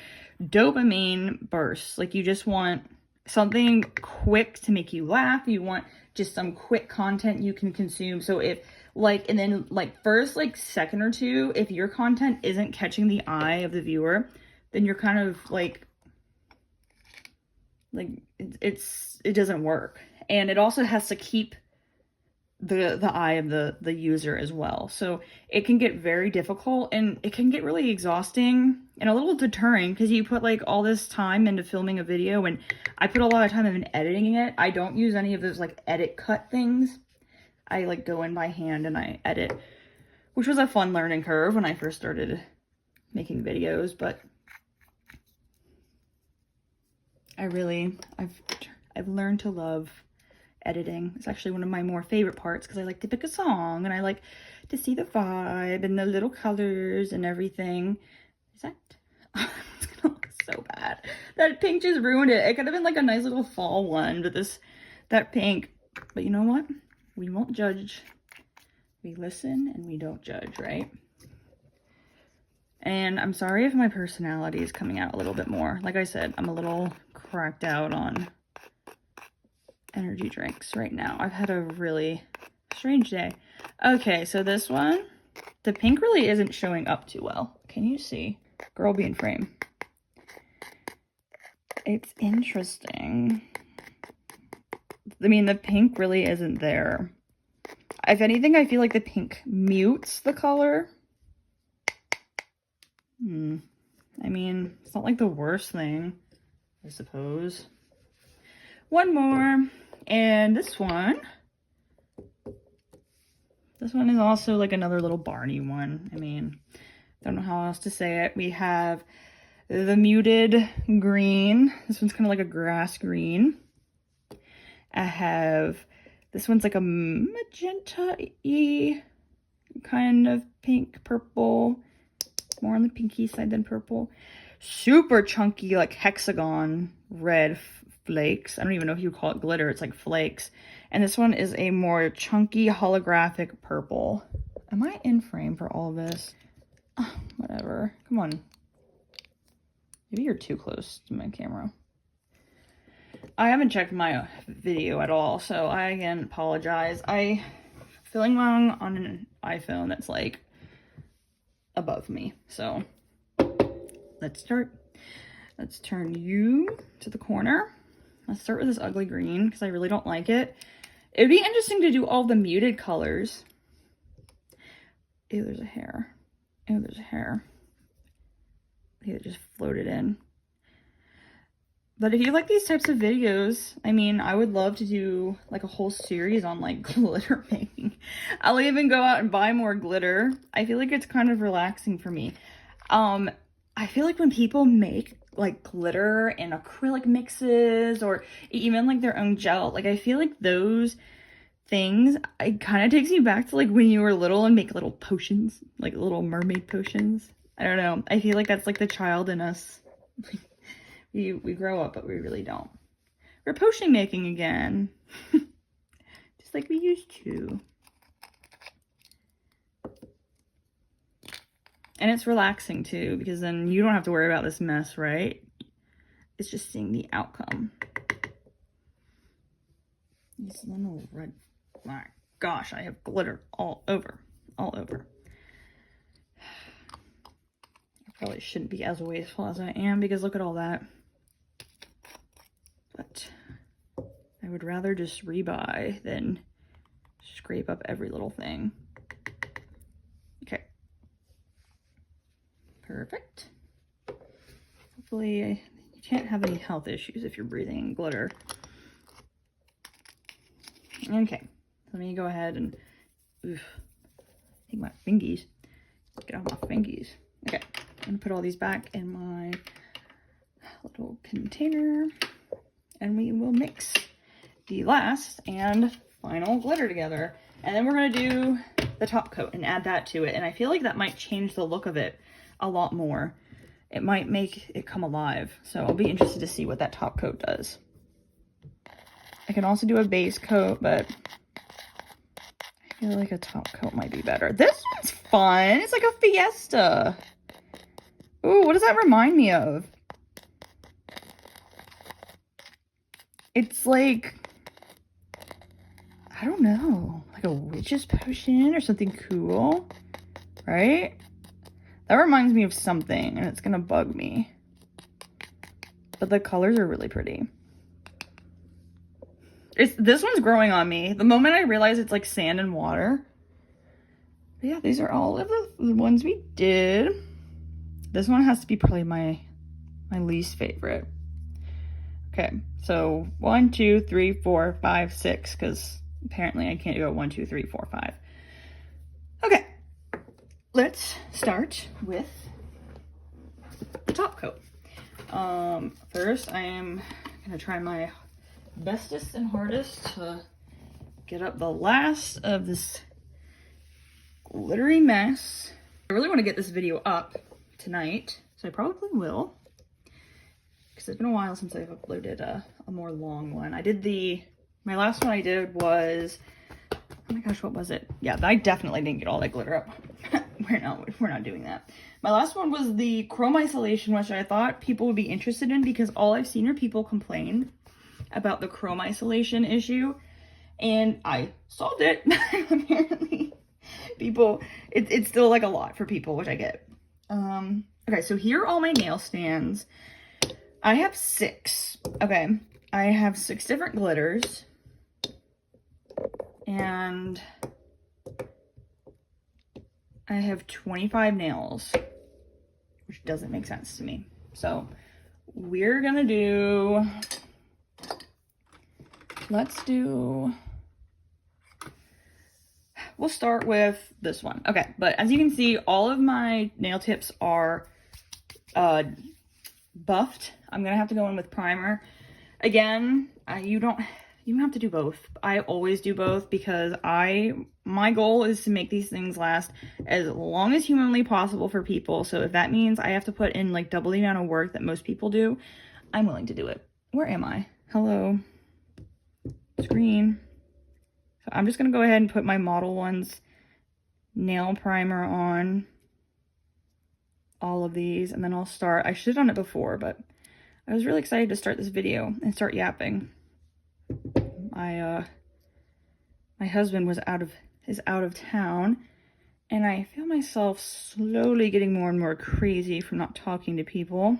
Dopamine bursts. Like, you just want something quick to make you laugh. You want just some quick content you can consume. So if, like, and then, like, first, like, second or two, if your content isn't catching the eye of the viewer, then you're kind of, like it doesn't work. And it also has to keep the eye of the user as well. So it can get very difficult, and it can get really exhausting and a little deterring, because you put like all this time into filming a video, and I put a lot of time in editing it. I don't use any of those like edit cut things. I like go in by hand and I edit, which was a fun learning curve when I first started making videos, but I've learned to love editing. It's actually one of my more favorite parts, because I like to pick a song and I like to see the vibe and the little colors and everything. Is that? It's gonna look so bad. That pink just ruined it. It could have been like a nice little fall one, but that pink. But you know what? We won't judge. We listen and we don't judge, right? And I'm sorry if my personality is coming out a little bit more. Like I said, I'm a little cracked out on energy drinks right now. I've had a really strange day. Okay, so this one, the pink really isn't showing up too well. Can you see? Girl, be in frame. It's interesting. I mean, the pink really isn't there. If anything, I feel like the pink mutes the color. I mean, it's not like the worst thing, I suppose. One more, and this one is also like another little Barney one. I mean, don't know how else to say it. We have the muted green. This one's kind of like a grass green. I have, this one's like a magenta-y kind of pink purple. More on the pinky side than purple. Super chunky, like hexagon red flakes. I don't even know if you call it glitter. It's like flakes. And this one is a more chunky holographic purple. Am I in frame for all of this? Oh, whatever. Come on. Maybe you're too close to my camera. I haven't checked my video at all, so I again apologize. I'm filming on an iPhone that's like above me. So let's start. Let's turn you to the corner. Let's start with this ugly green because I really don't like it. It would be interesting to do all the muted colors. Ew, there's a hair. Ew, there's a hair. I think it just floated in. But if you like these types of videos, I mean, I would love to do like a whole series on like glitter making. I'll even go out and buy more glitter. I feel like it's kind of relaxing for me. I feel like when people make like glitter and acrylic mixes or even like their own gel, like I feel like those things, it kind of takes me back to like when you were little and make little potions, like little mermaid potions. I don't know. I feel like that's like the child in us. we grow up, but we really don't. We're potion making again. Just like we used to. And it's relaxing too, because then you don't have to worry about this mess, right? It's just seeing the outcome. These little red, my gosh, I have glitter all over, all over. I probably shouldn't be as wasteful as I am because look at all that. But I would rather just rebuy than scrape up every little thing. Okay. Perfect. Hopefully you can't have any health issues if you're breathing in glitter. Okay, let me go ahead and take my fingies. Get off my fingies. Okay, I'm gonna put all these back in my little container and we will mix the last and final glitter together. And then we're gonna do the top coat and add that to it. And I feel like that might change the look of it a lot more. It might make it come alive. So I'll be interested to see what that top coat does. I can also do a base coat, but I feel like a top coat might be better. This one's fun. It's like a fiesta. Ooh, what does that remind me of? It's like, I don't know, like a witch's potion or something cool, right? That reminds me of something, and it's gonna bug me. But the colors are really pretty. This one's growing on me. The moment I realize it's like sand and water. But yeah, these are all of the ones we did. This one has to be probably my least favorite. Okay, so 1, 2, 3, 4, 5, 6, because apparently I can't do a 1, 2, 3, 4, 5. Okay, let's start with the top coat. First, I am gonna try my bestest and hardest to get up the last of this glittery mess. I really want to get this video up tonight, so I probably will, because it's been a while since I've uploaded a more long one. My last one I did was, oh my gosh, what was it? Yeah, I definitely didn't get all that glitter up. We're not doing that. My last one was the chrome isolation, which I thought people would be interested in because all I've seen are people complain about the chrome isolation issue, and I solved it. Apparently people, it's still like a lot for people, which I get. Okay, so here are all my nail stands. I have 6. Okay, I have 6 different glitters, and I have 25 nails, which doesn't make sense to me. So we're gonna do, we'll start with this one. Okay, but as you can see, all of my nail tips are buffed. I'm gonna have to go in with primer. Again, you don't have to do both. I always do both because my goal is to make these things last as long as humanly possible for people. So if that means I have to put in like double the amount of work that most people do, I'm willing to do it. Where am I? Hello. Screen. I'm just going to go ahead and put my Model Ones nail primer on all of these, and then I'll start. I should have done it before, but I was really excited to start this video and start yapping. My husband is out of town, and I feel myself slowly getting more and more crazy from not talking to people,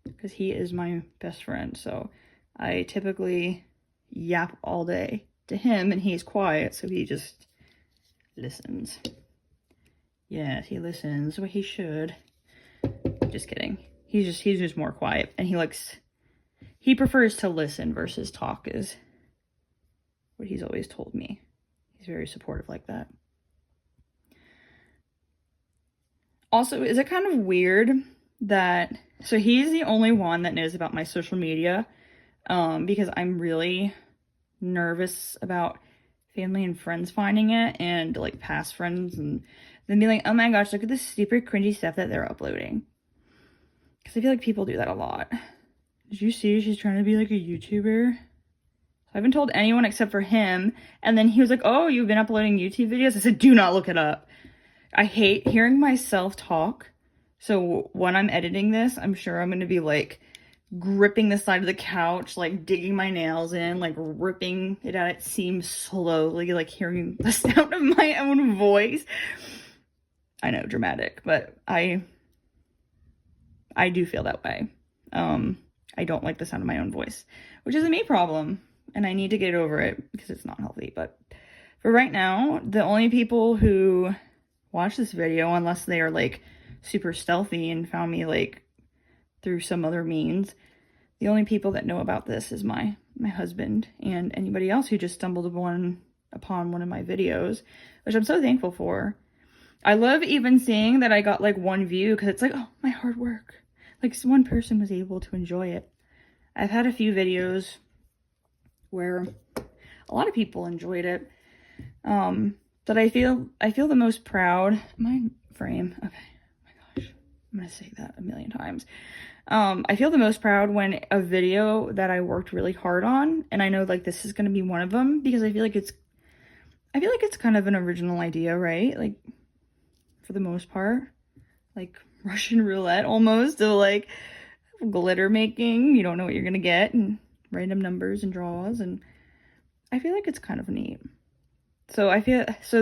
because he is my best friend. So I typically yap all day to him, and he's quiet, so he just listens. Yes, he listens the way he should. Just kidding. He's just more quiet, and he prefers to listen versus talk, is what he's always told me. He's very supportive like that. Also, is it kind of weird that, so he's the only one that knows about my social media, because I'm really nervous about family and friends finding it, and like past friends, and then be like, oh my gosh, look at this super cringy stuff that they're uploading. Because I feel like people do that a lot. Did you see she's trying to be like a YouTuber? I haven't told anyone except for him. And then he was like, oh, you've been uploading YouTube videos? I said, do not look it up. I hate hearing myself talk. So when I'm editing this, I'm sure I'm going to be like gripping the side of the couch, like digging my nails in, like ripping it at its seams slowly, like hearing the sound of my own voice. I know, dramatic, but I do feel that way. I don't like the sound of my own voice, which is a me problem, and I need to get over it because it's not healthy. But for right now, the only people who watch this video, unless they are like super stealthy and found me like through some other means, the only people that know about this is my husband and anybody else who just stumbled upon one of my videos, which I'm so thankful for. I love even seeing that I got like one view, because it's like, oh, my hard work. Like one person was able to enjoy it. I've had a few videos where a lot of people enjoyed it. But I feel the most proud. My frame. Okay. Oh my gosh. I'm going to say that a million times. I feel the most proud when a video that I worked really hard on, and I know like this is going to be one of them, because I feel like it's kind of an original idea, right? Like, for the most part, like Russian roulette almost, of like glitter making. You don't know what you're gonna get, and random numbers and draws, and I feel like it's kind of neat. So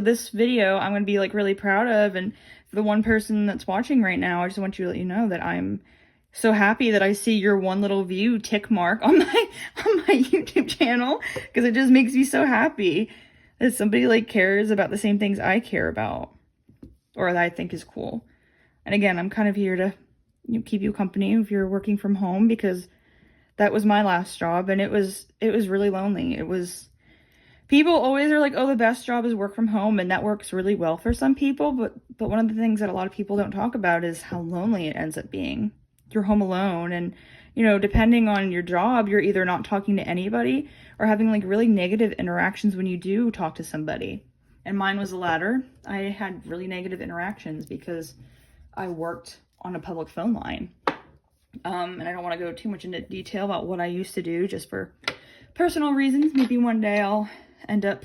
this video I'm gonna be like really proud of, and for the one person that's watching right now, I just want you to let you know that I'm so happy that I see your one little view tick mark on my YouTube channel, because it just makes me so happy that somebody like cares about the same things I care about, or that I think is cool. And again, I'm kind of here to keep you company if you're working from home, because that was my last job, and it was really lonely. People always are like, oh, the best job is work from home, and that works really well for some people, but one of the things that a lot of people don't talk about is how lonely it ends up being. You're home alone, and depending on your job, you're either not talking to anybody or having like really negative interactions when you do talk to somebody. And mine was the latter. I had really negative interactions because I worked on a public phone line. And I don't want to go too much into detail about what I used to do, just for personal reasons. Maybe one day I'll end up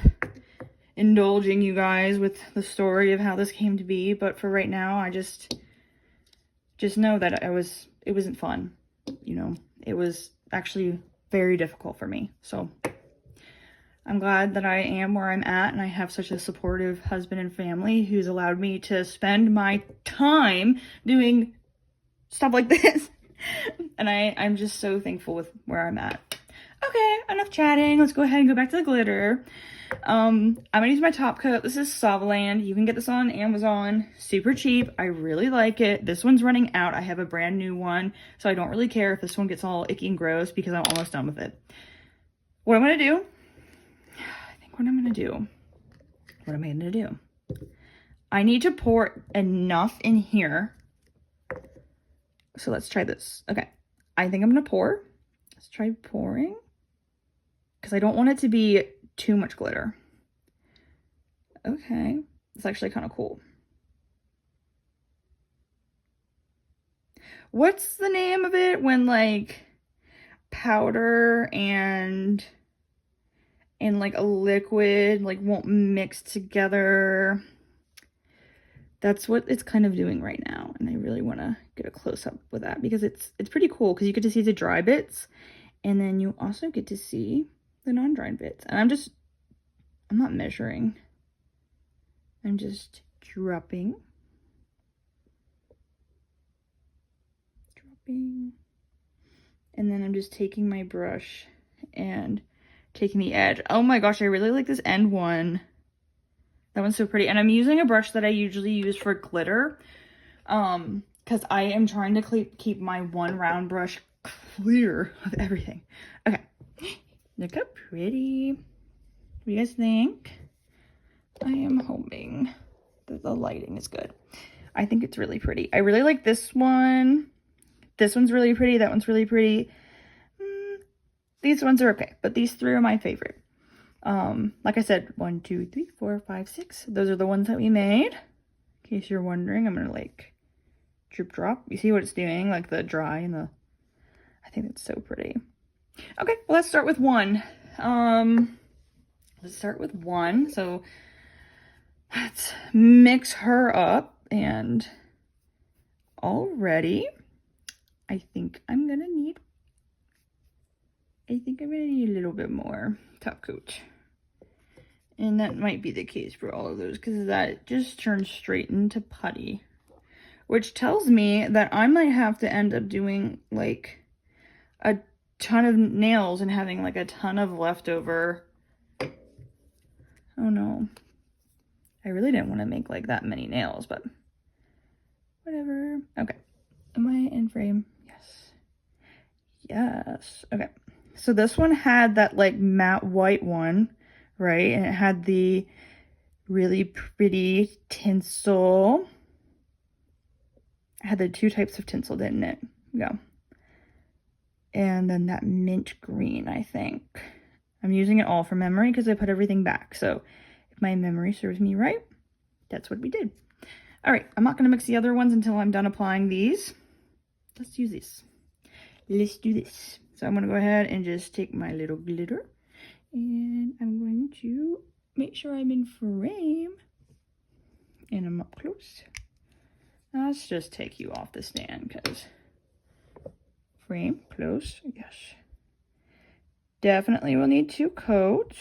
indulging you guys with the story of how this came to be. But for right now, I just know that it wasn't fun. It was actually very difficult for me. So I'm glad that I am where I'm at, and I have such a supportive husband and family who's allowed me to spend my time doing stuff like this. And I'm just so thankful with where I'm at. Okay, enough chatting. Let's go ahead and go back to the glitter. I'm gonna use my top coat. This is Savaland. You can get this on Amazon. Super cheap. I really like it. This one's running out. I have a brand new one, so I don't really care if this one gets all icky and gross, because I'm almost done with it. What am I gonna do? I need to pour enough in here. So let's try this. Okay, I think I'm gonna pour. Let's try pouring, because I don't want it to be too much glitter. Okay, it's actually kind of cool. What's the name of it when like powder and and like a liquid like won't mix together. That's what it's kind of doing right now, and I really want to get a close-up with that because it's pretty cool because you get to see the dry bits, and then you also get to see the non-dried bits. And I'm not measuring. I'm just dropping. And then I'm just taking my brush and taking the edge. Oh my gosh, I really like this end one. That one's so pretty. And I'm using a brush that I usually use for glitter. Because I am trying to keep my one round brush clear of everything. Okay. Look how pretty. What do you guys think? I am hoping that the lighting is good. I think it's really pretty. I really like this one. This one's really pretty. That one's really pretty. These ones are okay, but these three are my favorite. Like I said, 1, 2, 3, 4, 5, 6. Those are the ones that we made. In case you're wondering, I'm gonna like drip drop. You see what it's doing? Like the dry and the... I think it's so pretty. Okay, well, let's start with one. Let's start with one. So let's mix her up, and already I think I'm gonna need a little bit more top coat. And that might be the case for all of those because that just turns straight into putty. Which tells me that I might have to end up doing like a ton of nails and having like a ton of leftover. Oh no. I really didn't want to make like that many nails, but whatever. Okay. Am I in frame? Yes. Yes. Okay. So this one had that like matte white one, right? And it had the really pretty tinsel. It had the two types of tinsel, didn't it? Yeah. And then that mint green, I think. I'm using it all from memory because I put everything back. So if my memory serves me right, that's what we did. All right, I'm not going to mix the other ones until I'm done applying these. Let's use this. Let's do this. So I'm going to go ahead and just take my little glitter. And I'm going to make sure I'm in frame. And I'm up close. Let's just take you off the stand because frame, close, yes. Definitely will need 2 coats.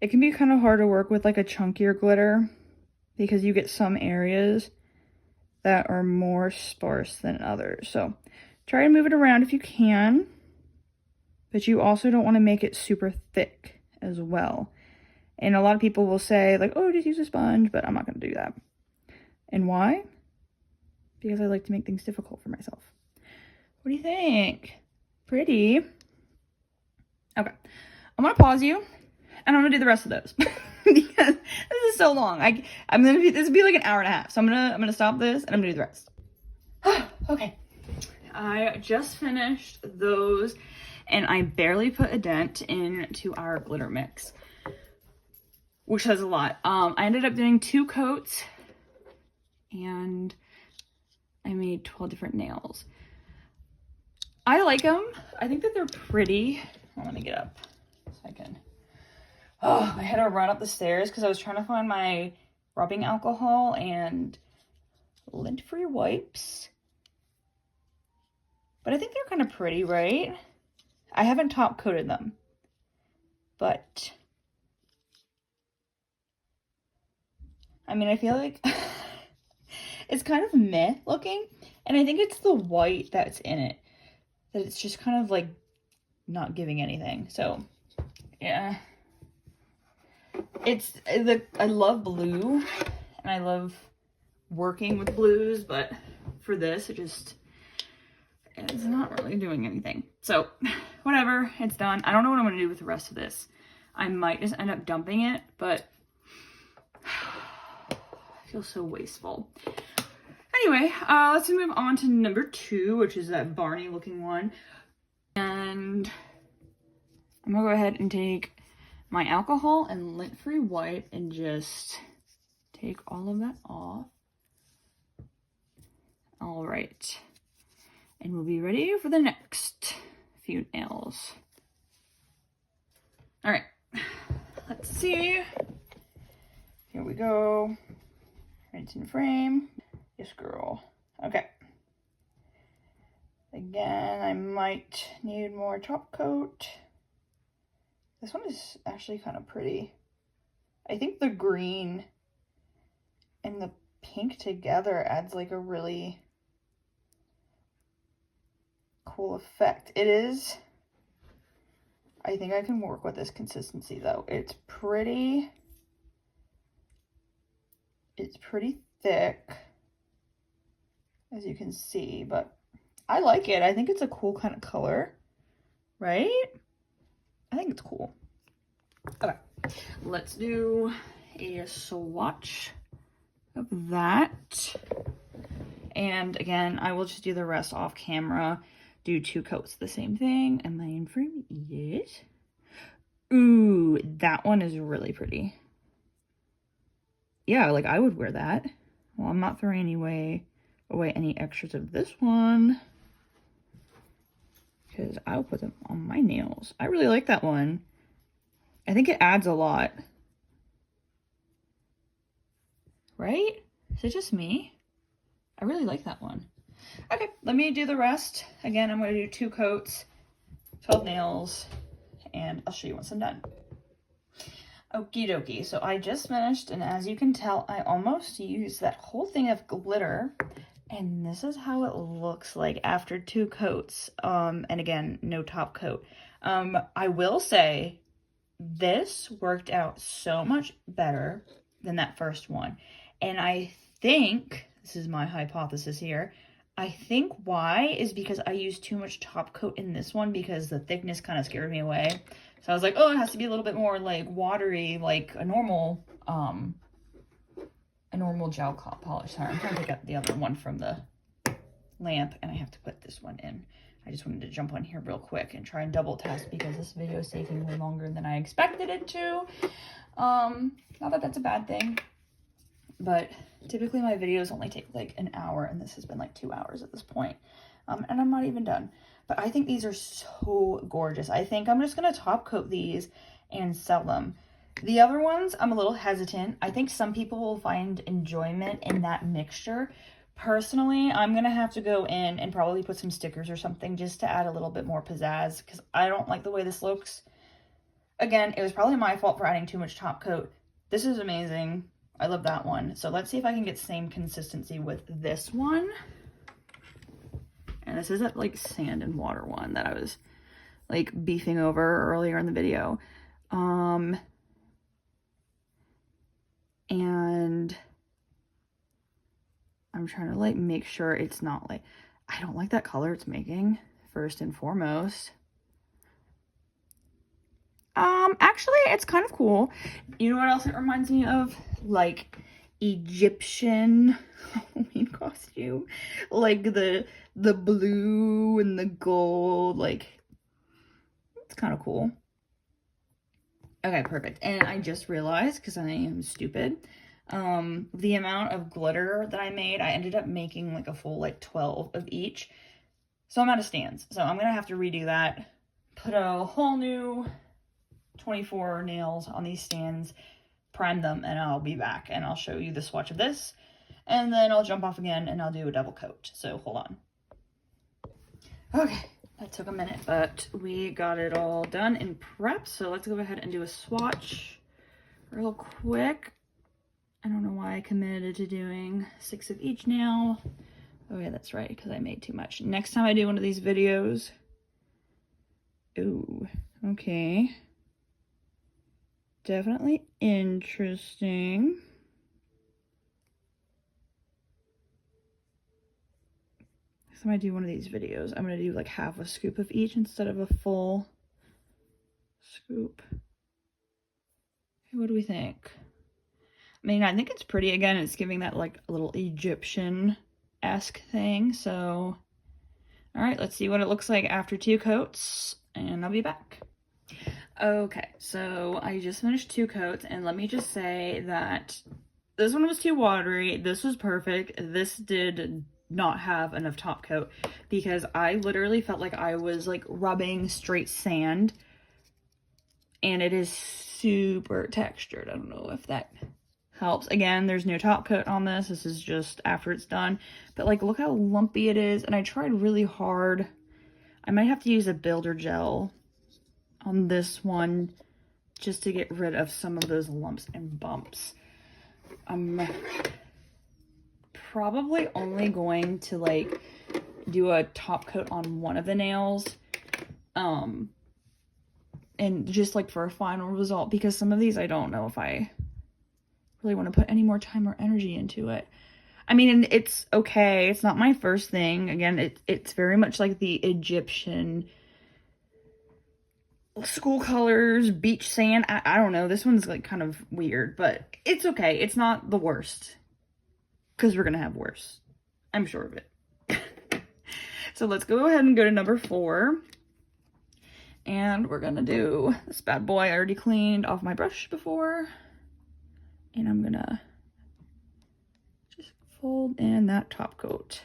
It can be kind of hard to work with like a chunkier glitter because you get some areas that are more sparse than others. So try to move it around if you can, but you also don't want to make it super thick as well. And a lot of people will say like, oh, just use a sponge, but I'm not going to do that. And why? Because I like to make things difficult for myself. What do you think? Pretty. Okay. I'm going to pause you and I'm going to do the rest of those because this is so long. I'm going to be, this will be like an hour and a half. So I'm going to stop this and I'm going to do the rest. Okay. I just finished those and I barely put a dent into our glitter mix, which says a lot. I ended up doing 2 coats and I made 12 different nails. I like them. I think that they're pretty. Let me get up so I can. Oh, I had to run up the stairs because I was trying to find my rubbing alcohol and lint-free wipes. But I think they're kind of pretty, right? I haven't top coated them, but I mean, I feel like it's kind of meh looking, and I think it's the white that's in it that it's just kind of like not giving anything. So yeah, I love blue and I love working with blues, but for this it's not really doing anything. So whatever, it's done. I don't know what I'm gonna do with the rest of this. I might just end up dumping it, but I feel so wasteful. Anyway, let's move on to number 2, which is that Barney looking one. And I'm gonna go ahead and take my alcohol and lint-free wipe and just take all of that off. All right. And we'll be ready for the next few nails. All right, let's see. Here we go. Rinse and frame. Yes, girl. Okay. Again, I might need more top coat. This one is actually kind of pretty. I think the green and the pink together adds like a really cool effect. It is, I think I can work with this consistency though. It's pretty thick, as you can see, but I like it. I think it's a cool kind of color, right? I think it's cool. Okay, let's do a swatch of that. And again, I will just do the rest off camera. Do 2 coats, the same thing. Am I in frame? Yes. Ooh, that one is really pretty. Yeah, like I would wear that. Well, I'm not throwing away any extras of this one, because I'll put them on my nails. I really like that one. I think it adds a lot. Right? Is it just me? I really like that one. Okay, let me do the rest. Again, I'm going to do 2 coats, 12 nails, and I'll show you once I'm done. Okie dokie, so I just finished, and as you can tell, I almost used that whole thing of glitter, and this is how it looks like after 2 coats, and again, no top coat. I will say, this worked out so much better than that first one, and I think, this is my hypothesis here, I think why is because I used too much top coat in this one because the thickness kind of scared me away. So I was like, oh, it has to be a little bit more like watery, like a normal gel polish. Sorry, I'm trying to get the other one from the lamp, and I have to put this one in. I just wanted to jump on here real quick and try and double test because this video is taking way longer than I expected it to. Not that that's a bad thing, but typically my videos only take like an hour, and this has been like 2 hours at this point. And I'm not even done. But I think these are so gorgeous. I think I'm just going to top coat these and sell them. The other ones, I'm a little hesitant. I think some people will find enjoyment in that mixture. Personally, I'm going to have to go in and probably put some stickers or something just to add a little bit more pizzazz, because I don't like the way this looks. Again, it was probably my fault for adding too much top coat. This is amazing. I love that one. So let's see if I can get same consistency with this one. And this is that like sand and water one that I was like beefing over earlier in the video. And I'm trying to like make sure it's not like, I don't like that color it's making, first and foremost. Actually, it's kind of cool. You know what else it reminds me of? Like Egyptian Halloween costume. Like the blue and the gold, like it's kind of cool. Okay, perfect. And I just realized, because I am stupid, the amount of glitter that I made, I ended up making like a full like 12 of each. So I'm out of stands. So I'm gonna have to redo that, put a whole new 24 nails on these stands, prime them, and I'll be back and I'll show you the swatch of this, and then I'll jump off again and I'll do a double coat. So hold on. Okay, that took a minute, but we got it all done in prep. So let's go ahead and do a swatch real quick. I don't know why I committed to doing 6 of each nail. Oh yeah, that's right, because I made too much. Next time I do one of these videos. Ooh, okay. Definitely interesting. Next time I do one of these videos, I'm going to do like half a scoop of each instead of a full scoop. Okay, what do we think? I mean, I think it's pretty. Again, it's giving that like a little Egyptian-esque thing. So, all right, let's see what it looks like after 2 coats, and I'll be back. Okay, so I just finished 2 coats, and let me just say that this one was too watery. This was perfect. This did not have enough top coat because I literally felt like I was like rubbing straight sand, and it is super textured. I don't know if that helps. Again, there's no top coat on this. This is just after it's done. But like, look how lumpy it is. And I tried really hard. I might have to use a builder gel on this one just to get rid of some of those lumps and bumps. I'm probably only going to like do a top coat on one of the nails. And just like for a final result, because some of these I don't know if I really want to put any more time or energy into it. I mean, and it's okay. It's not my first thing. Again, it's very much like the Egyptian school colors, beach sand. I don't know. This one's like kind of weird, but it's okay. It's not the worst, because we're going to have worse. I'm sure of it. So let's go ahead and go to number 4. And we're going to do this bad boy. I already cleaned off my brush before. And I'm going to just fold in that top coat.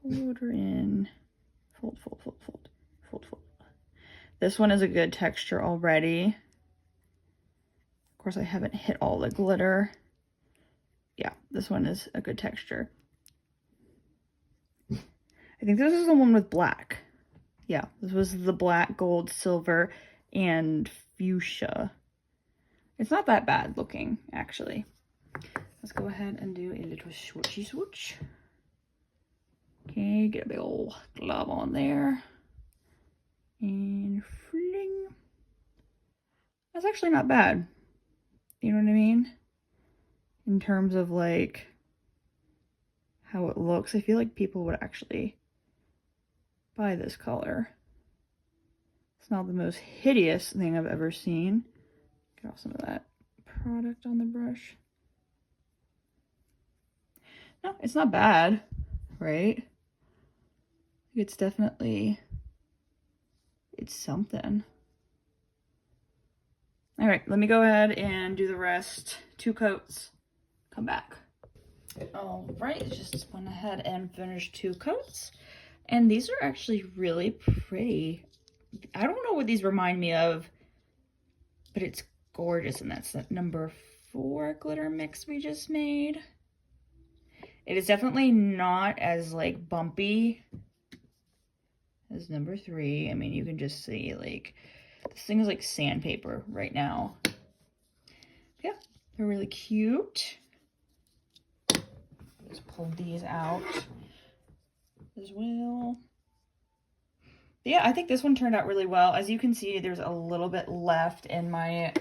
Fold her in. Fold, fold, fold, fold, fold, fold. This one is a good texture already. Of course, I haven't hit all the glitter. Yeah, this one is a good texture. I think this is the one with black. Yeah, this was the black, gold, silver, and fuchsia. It's not that bad looking, actually. Let's go ahead and do a little swoochy swooch. Okay, get a big old glob on there. And fling. That's actually not bad. You know what I mean? In terms of like how it looks, I feel like people would actually buy this color. It's not the most hideous thing I've ever seen. Get off some of that product on the brush. No, it's not bad, right? It's definitely, it's something. All right, let me go ahead and do the rest. 2 coats, come back. All right, just went ahead and finished 2 coats. And these are actually really pretty. I don't know what these remind me of, but it's gorgeous. And that's that number 4 glitter mix we just made. It is definitely not as like bumpy as number 3. I mean, you can just see like, this thing is like sandpaper right now. Yeah, they're really cute. Just pull these out as well. But yeah, I think this one turned out really well. As you can see, there's a little bit left in my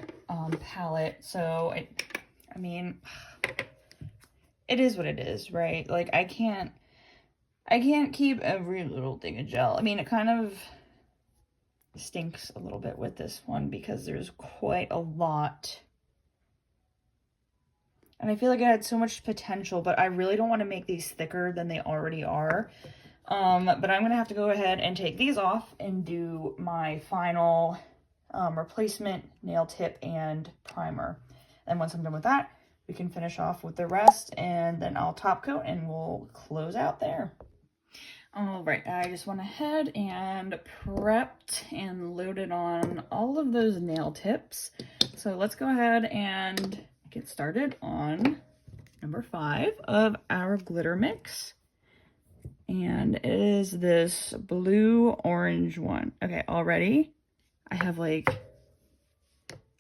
palette. So, I mean, it is what it is, right? Like, I can't keep every little thing of gel. I mean, it kind of stinks a little bit with this one because there's quite a lot. And I feel like it had so much potential, but I really don't want to make these thicker than they already are. But I'm going to have to go ahead and take these off and do my final replacement nail tip and primer. And once I'm done with that, we can finish off with the rest, and then I'll top coat and we'll close out there. All right, I just went ahead and prepped and loaded on all of those nail tips. So let's go ahead and get started on number 5 of our glitter mix. And it is this blue orange one. Okay, already I have like,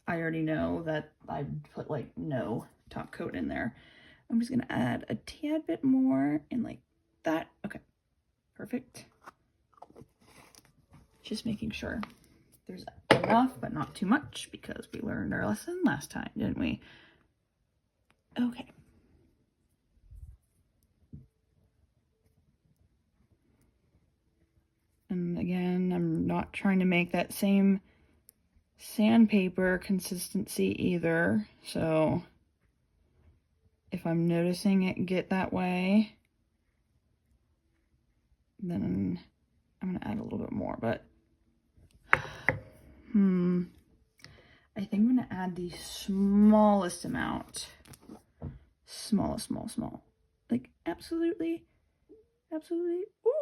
I already know that I put like no top coat in there. I'm just gonna add a tad bit more and like that. Okay, perfect. Just making sure there's enough, but not too much, because we learned our lesson last time, didn't we? Okay. And again, I'm not trying to make that same sandpaper consistency either. So if I'm noticing it get that way, then I'm gonna add a little bit more, but I think I'm gonna add the smallest amount. Small. Like, absolutely. Ooh.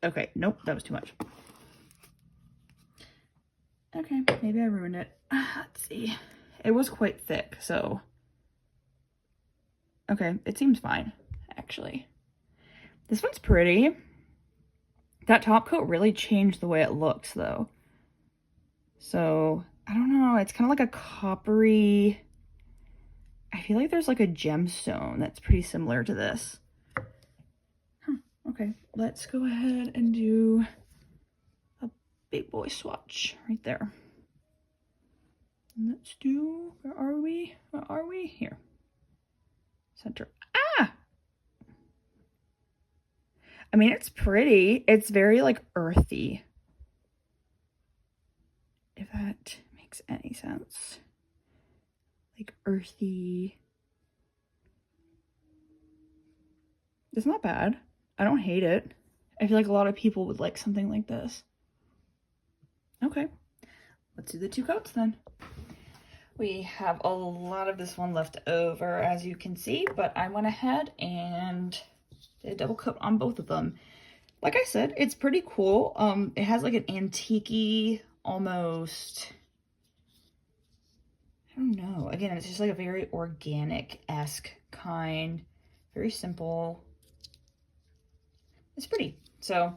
Okay, nope, that was too much. Okay, maybe I ruined it. Let's see. It was quite thick, so. Okay, it seems fine, actually. This one's pretty. That top coat really changed the way it looks, though. So, I don't know. It's kind of like a coppery... I feel like there's like a gemstone that's pretty similar to this. Okay, let's go ahead and do a big boy swatch right there. Let's do, where are we? Here. Center. Ah! I mean, it's pretty. It's very like earthy. If that makes any sense. Like earthy. It's not bad. I don't hate it. I feel like a lot of people would like something like this. Okay, let's do the 2 coats then. We have a lot of this one left over, as you can see, but I went ahead and did a double coat on both of them. Like I said, it's pretty cool. It has like an antique-y, almost, I don't know. Again, it's just like a very organic-esque kind, very simple. It's pretty. So,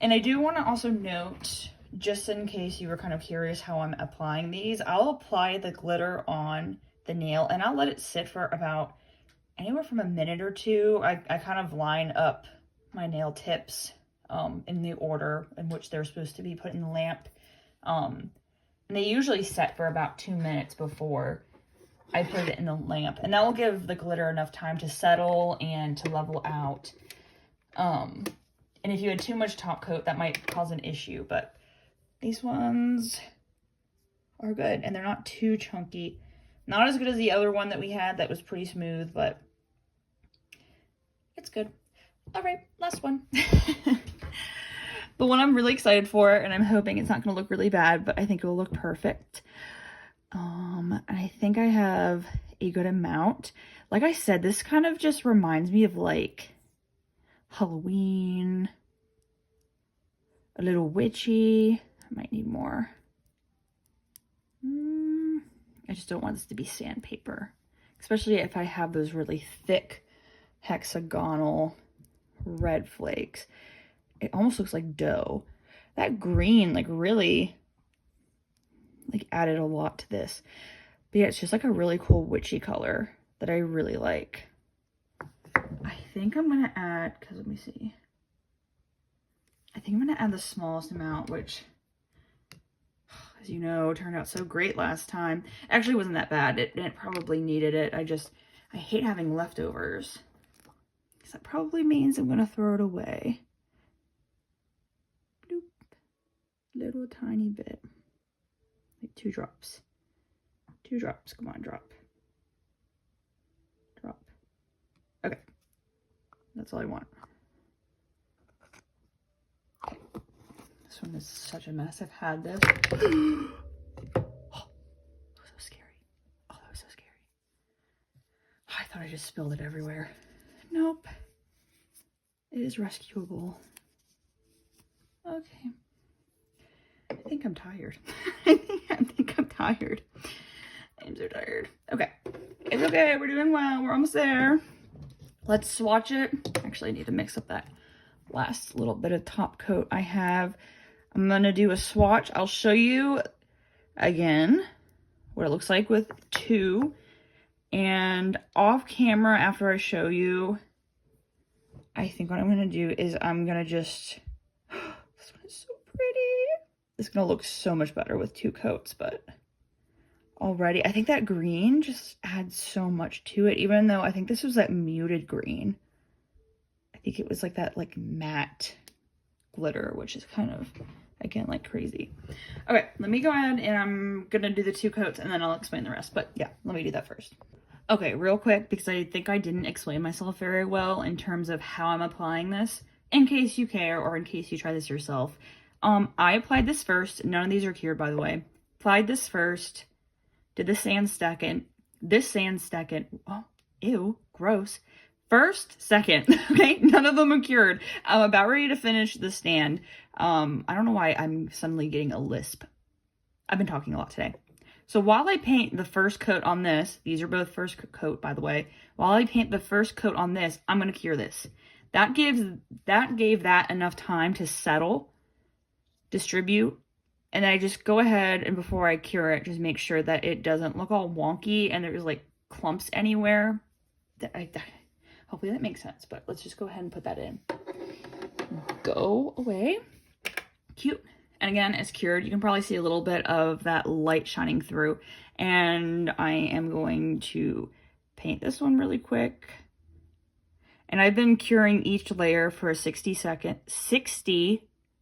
and I do want to also note, just in case you were kind of curious how I'm applying these, I'll apply the glitter on the nail and I'll let it sit for about anywhere from a minute or 2. I kind of line up my nail tips in the order in which they're supposed to be put in the lamp. And they usually set for about 2 minutes before I put it in the lamp. And that will give the glitter enough time to settle and to level out. And if you had too much top coat, that might cause an issue, but these ones are good and they're not too chunky. Not as good as the other one that we had that was pretty smooth, but it's good. All right, last one. The one I'm really excited for, and I'm hoping it's not going to look really bad, but I think it will look perfect. I think I have a good amount. Like I said, this kind of just reminds me of like Halloween, a little witchy. I might need more. I just don't want this to be sandpaper, especially if I have those really thick hexagonal red flakes. It almost looks like dough. That green like really like added a lot to this. But yeah, it's just like a really cool witchy color that I really like. I think I'm gonna add, because let me see. I think I'm gonna add the smallest amount, which, as you know, turned out so great last time. Actually, it wasn't that bad. It probably needed it. I hate having leftovers, because that probably means I'm gonna throw it away. Bloop. Little tiny bit. Like 2 drops. 2 drops. Come on, drop. Drop. Okay. That's all I want. This one is such a mess. I've had this. Oh, that was so scary. Oh, that was so scary. Oh, I thought I just spilled it everywhere. Nope. It is rescuable. Okay. I think I'm tired. I think I'm tired. I'm so tired. Okay. It's okay. We're doing well. We're almost there. Let's swatch it. Actually, I need to mix up that last little bit of top coat I have. I'm going to do a swatch. I'll show you again what it looks like with 2. And off camera, after I show you, I think what I'm going to do is I'm going to just... This one is so pretty. It's going to look so much better with 2 coats, but already, I think that green just adds so much to it, even though I think this was that muted green. I think it was like that like matte glitter, which is kind of, again, like crazy. Okay, let me go ahead and I'm gonna do the 2 coats and then I'll explain the rest, but yeah, let me do that first. Okay, real quick, because I think I didn't explain myself very well in terms of how I'm applying this, in case you care or in case you try this yourself. I applied this first. None of these are cured, by the way. Applied this first, did the sand second, this sand second. Oh, ew, gross. First, second, okay? None of them are cured. I'm about ready to finish the stand. I don't know why I'm suddenly getting a lisp. I've been talking a lot today. So while I paint the first coat on this, these are both first coat, by the way. While I paint the first coat on this, I'm going to cure this. That gave that enough time to settle, distribute, and then I just go ahead and before I cure it, just make sure that it doesn't look all wonky and there's like clumps anywhere. Hopefully that makes sense, but let's just go ahead and put that in. Go away. Cute. And again, it's cured. You can probably see a little bit of that light shining through. And I am going to paint this one really quick. And I've been curing each layer for 60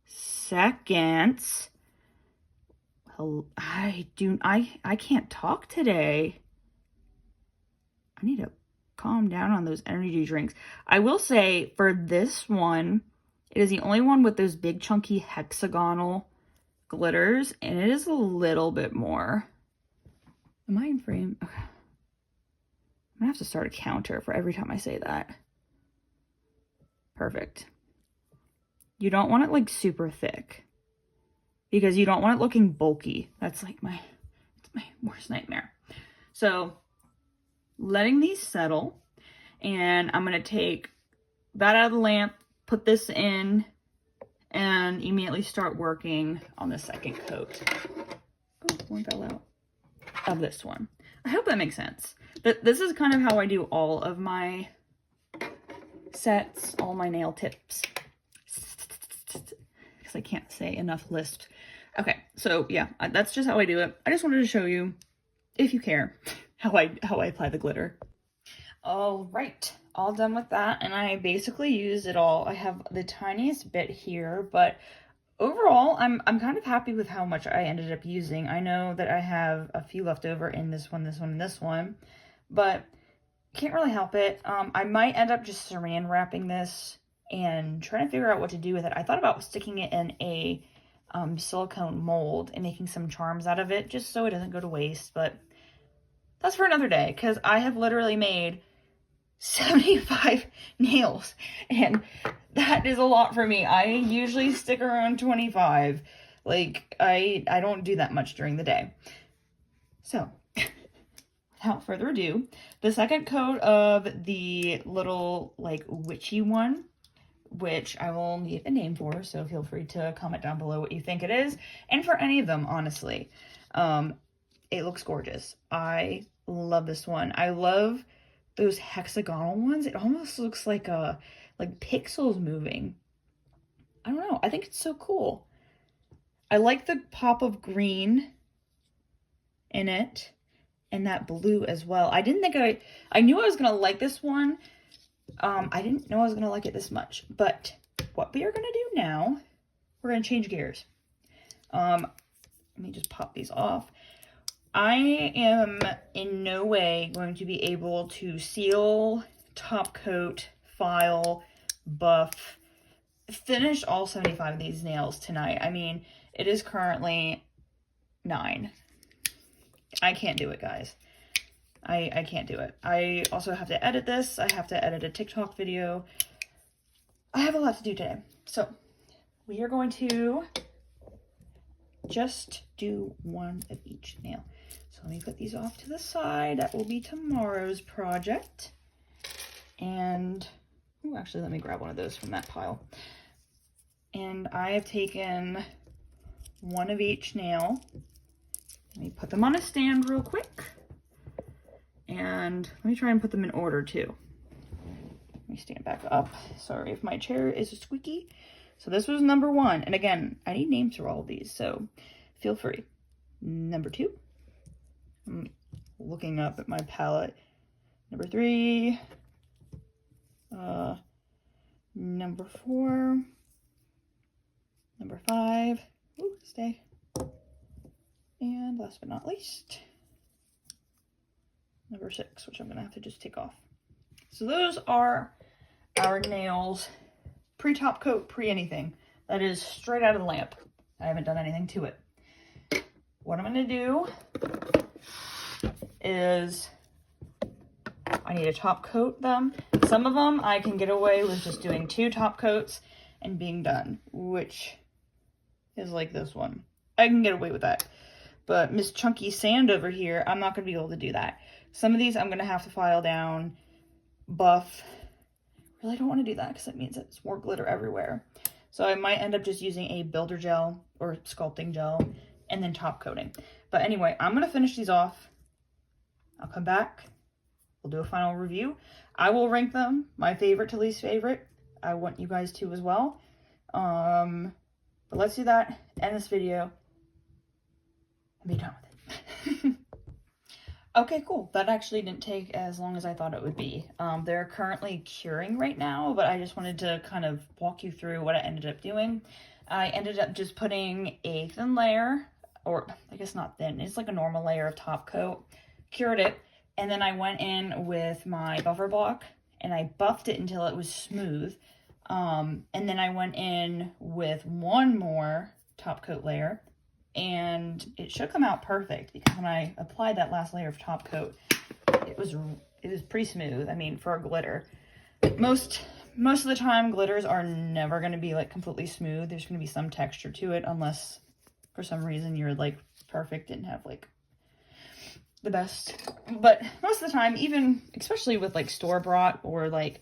seconds. Well, I can't talk today. I need to calm down on those energy drinks. I will say for this one, it is the only one with those big chunky hexagonal glitters, and it is a little bit more. Am I in frame? Okay. I'm gonna have to start a counter for every time I say that. Perfect. You don't want it like super thick because you don't want it looking bulky. That's like my worst nightmare. So letting these settle, and I'm gonna take that out of the lamp, put this in, and immediately start working on the second coat. Oh, one fell out of this one. I hope that makes sense. But this is kind of how I do all of my sets, all my nail tips. Because I can't say enough lisps. Okay, so yeah, that's just how I do it. I just wanted to show you, if you care, how I apply the glitter. All right, all done with that, and I basically used it all. I have the tiniest bit here, but overall, I'm kind of happy with how much I ended up using. I know that I have a few left over in this one, and this one, but can't really help it. I might end up just saran wrapping this and trying to figure out what to do with it. I thought about sticking it in a silicone mold and making some charms out of it just so it doesn't go to waste, but that's for another day because I have literally made 75 nails and that is a lot for me. I usually stick around 25. Like I don't do that much during the day. So without further ado, the second coat of the little like witchy one, which I will need a name for, so feel free to comment down below what you think it is, and for any of them, honestly. It looks gorgeous. I love this one. I love those hexagonal ones. It almost looks like pixels moving. I don't know. I think it's so cool. I like the pop of green in it and that blue as well. I didn't think I knew I was going to like this one. I didn't know I was going to like it this much, but what we are going to do now, we're going to change gears. Let me just pop these off. I am in no way going to be able to seal, top coat, file, buff, finish all 75 of these nails tonight. I mean, it is currently 9. I can't do it, guys. I can't do it. I also have to edit this. I have to edit a TikTok video. I have a lot to do today. So we are going to just do one of each nail. So let me put these off to the side. That will be tomorrow's project. And, oh, actually, let me grab one of those from that pile. And I have taken one of each nail. Let me put them on a stand real quick. And let me try and put them in order too. Let me stand back up. Sorry if my chair is squeaky. So this was number 1. And again, I need names for all of these, so feel free. Number 2. I'm looking up at my palette. Number 3. Number 4. Number 5. Ooh, stay. And last but not least, number 6, which I'm going to have to just take off. So those are our nails, pre-top coat, pre-anything. That is straight out of the lamp. I haven't done anything to it. What I'm going to do is I need to top coat them. Some of them I can get away with just doing 2 top coats and being done, which is like this one. I can get away with that. But Miss Chunky Sand over here, I'm not going to be able to do that. Some of these I'm going to have to file down, buff. Really don't want to do that because that means it's more glitter everywhere. So I might end up just using a builder gel or sculpting gel and then top coating. But anyway, I'm going to finish these off. I'll come back. We'll do a final review. I will rank them, my favorite to least favorite. I want you guys to as well. But let's do that, end this video, and be done with it. Okay, cool. That actually didn't take as long as I thought it would be. They're currently curing right now, but I just wanted to kind of walk you through what I ended up doing. I ended up just putting a thin layer, or I guess not thin, it's like a normal layer of top coat, cured it, and then I went in with my buffer block and I buffed it until it was smooth. And then I went in with one more top coat layer, and it should come out perfect because when I applied that last layer of top coat, it was pretty smooth. I mean, for a glitter, most of the time glitters are never going to be like completely smooth. There's going to be some texture to it, unless for some reason you're like perfect and have like the best. But most of the time, even especially with like store-bought or like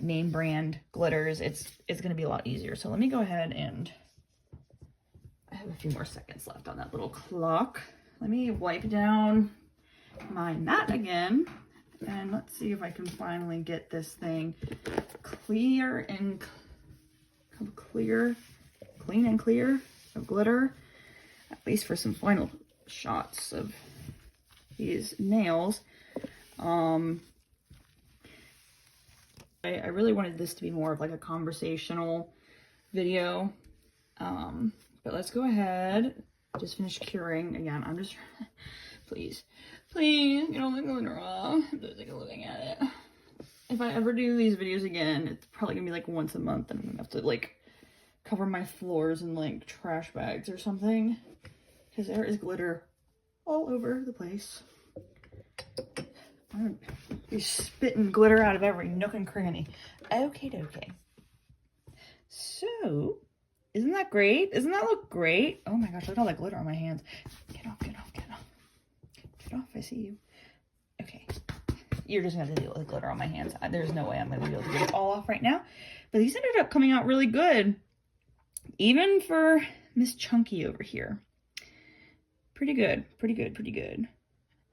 name brand glitters, it's going to be a lot easier. So let me go ahead, and I have a few more seconds left on that little clock. Let me wipe down my mat again, and let's see if I can finally get this thing clean and clear of glitter, at least for some final shots of these nails. I really wanted this to be more of like a conversational video. But let's go ahead, just finish curing. Again, I'm just, please, get all the glitter off. I'm just like looking at it. If I ever do these videos again, it's probably gonna be like once a month, and I'm gonna have to like cover my floors in like trash bags or something, because there is glitter all over the place. I'm spitting glitter out of every nook and cranny. Okay, dokie. So, isn't that great? Doesn't that look great? Oh my gosh, look at all that glitter on my hands. Get off. Get off, I see you. Okay. You're just gonna have to deal with the glitter on my hands. There's no way I'm gonna be able to get it all off right now. But these ended up coming out really good. Even for Miss Chunky over here. Pretty good.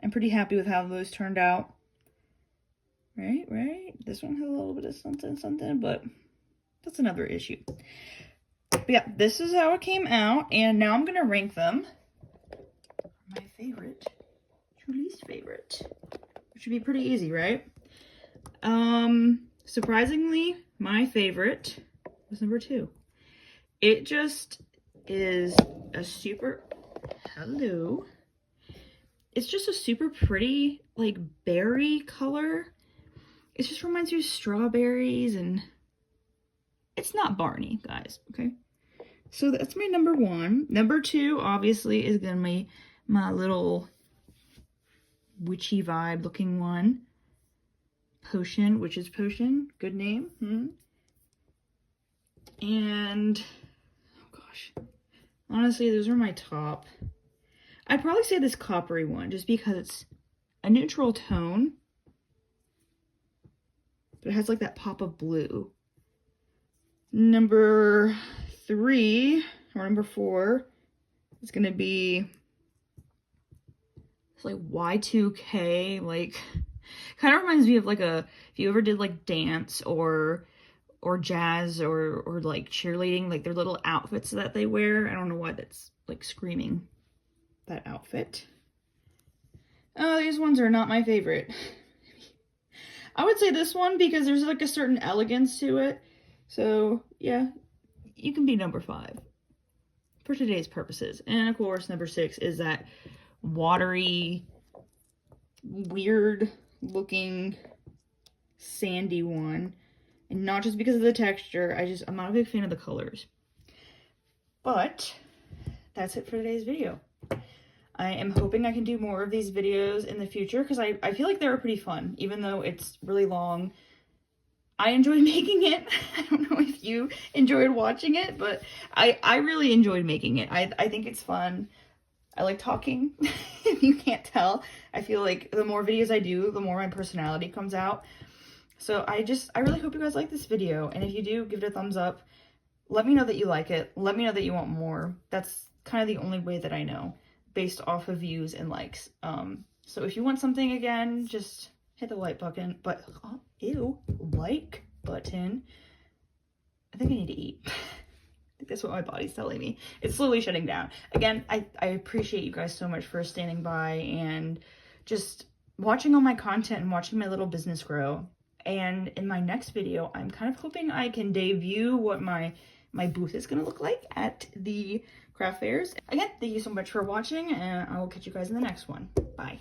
I'm pretty happy with how those turned out. Right? This one has a little bit of something, but that's another issue. But yeah, this is how it came out, and now I'm gonna rank them from my favorite to least favorite, which should be pretty easy, right? Surprisingly, my favorite was number 2. It just is a super, it's just a super pretty, like, berry color. It just reminds you of strawberries, and it's not Barney, guys, okay? So that's my number 1. Number 2, obviously, is gonna be my little witchy vibe looking one. Potion, Witch's Potion, good name. And, oh gosh, honestly, those are my top. I'd probably say this coppery one, just because it's a neutral tone, but it has like that pop of blue. Number 3, or number 4, is gonna be, it's like Y2K, like, kind of reminds me of like if you ever did like dance or jazz or like cheerleading, like their little outfits that they wear. I don't know why that's like screaming that outfit. Oh, these ones are not my favorite. I would say this one because there's like a certain elegance to it. So yeah, you can be number 5 for today's purposes. And of course, number 6 is that watery, weird looking sandy one. And not just because of the texture, I'm not a big fan of the colors. But that's it for today's video. I am hoping I can do more of these videos in the future because I feel like they were pretty fun, even though it's really long. I enjoyed making it. I don't know if you enjoyed watching it, but I really enjoyed making it. I think it's fun. I like talking, if you can't tell. I feel like the more videos I do, the more my personality comes out. So I really hope you guys like this video, and if you do, give it a thumbs up. Let me know that you like it. Let me know that you want more. That's kind of the only way that I know, based off of views and likes. So if you want something again, just hit the like button. But, oh, ew, like button. I think I need to eat. I think that's what my body's telling me. It's slowly shutting down. Again, I appreciate you guys so much for standing by and just watching all my content and watching my little business grow. And in my next video, I'm kind of hoping I can debut what my booth is going to look like at the craft fairs. Again, thank you so much for watching, and I will catch you guys in the next one. Bye.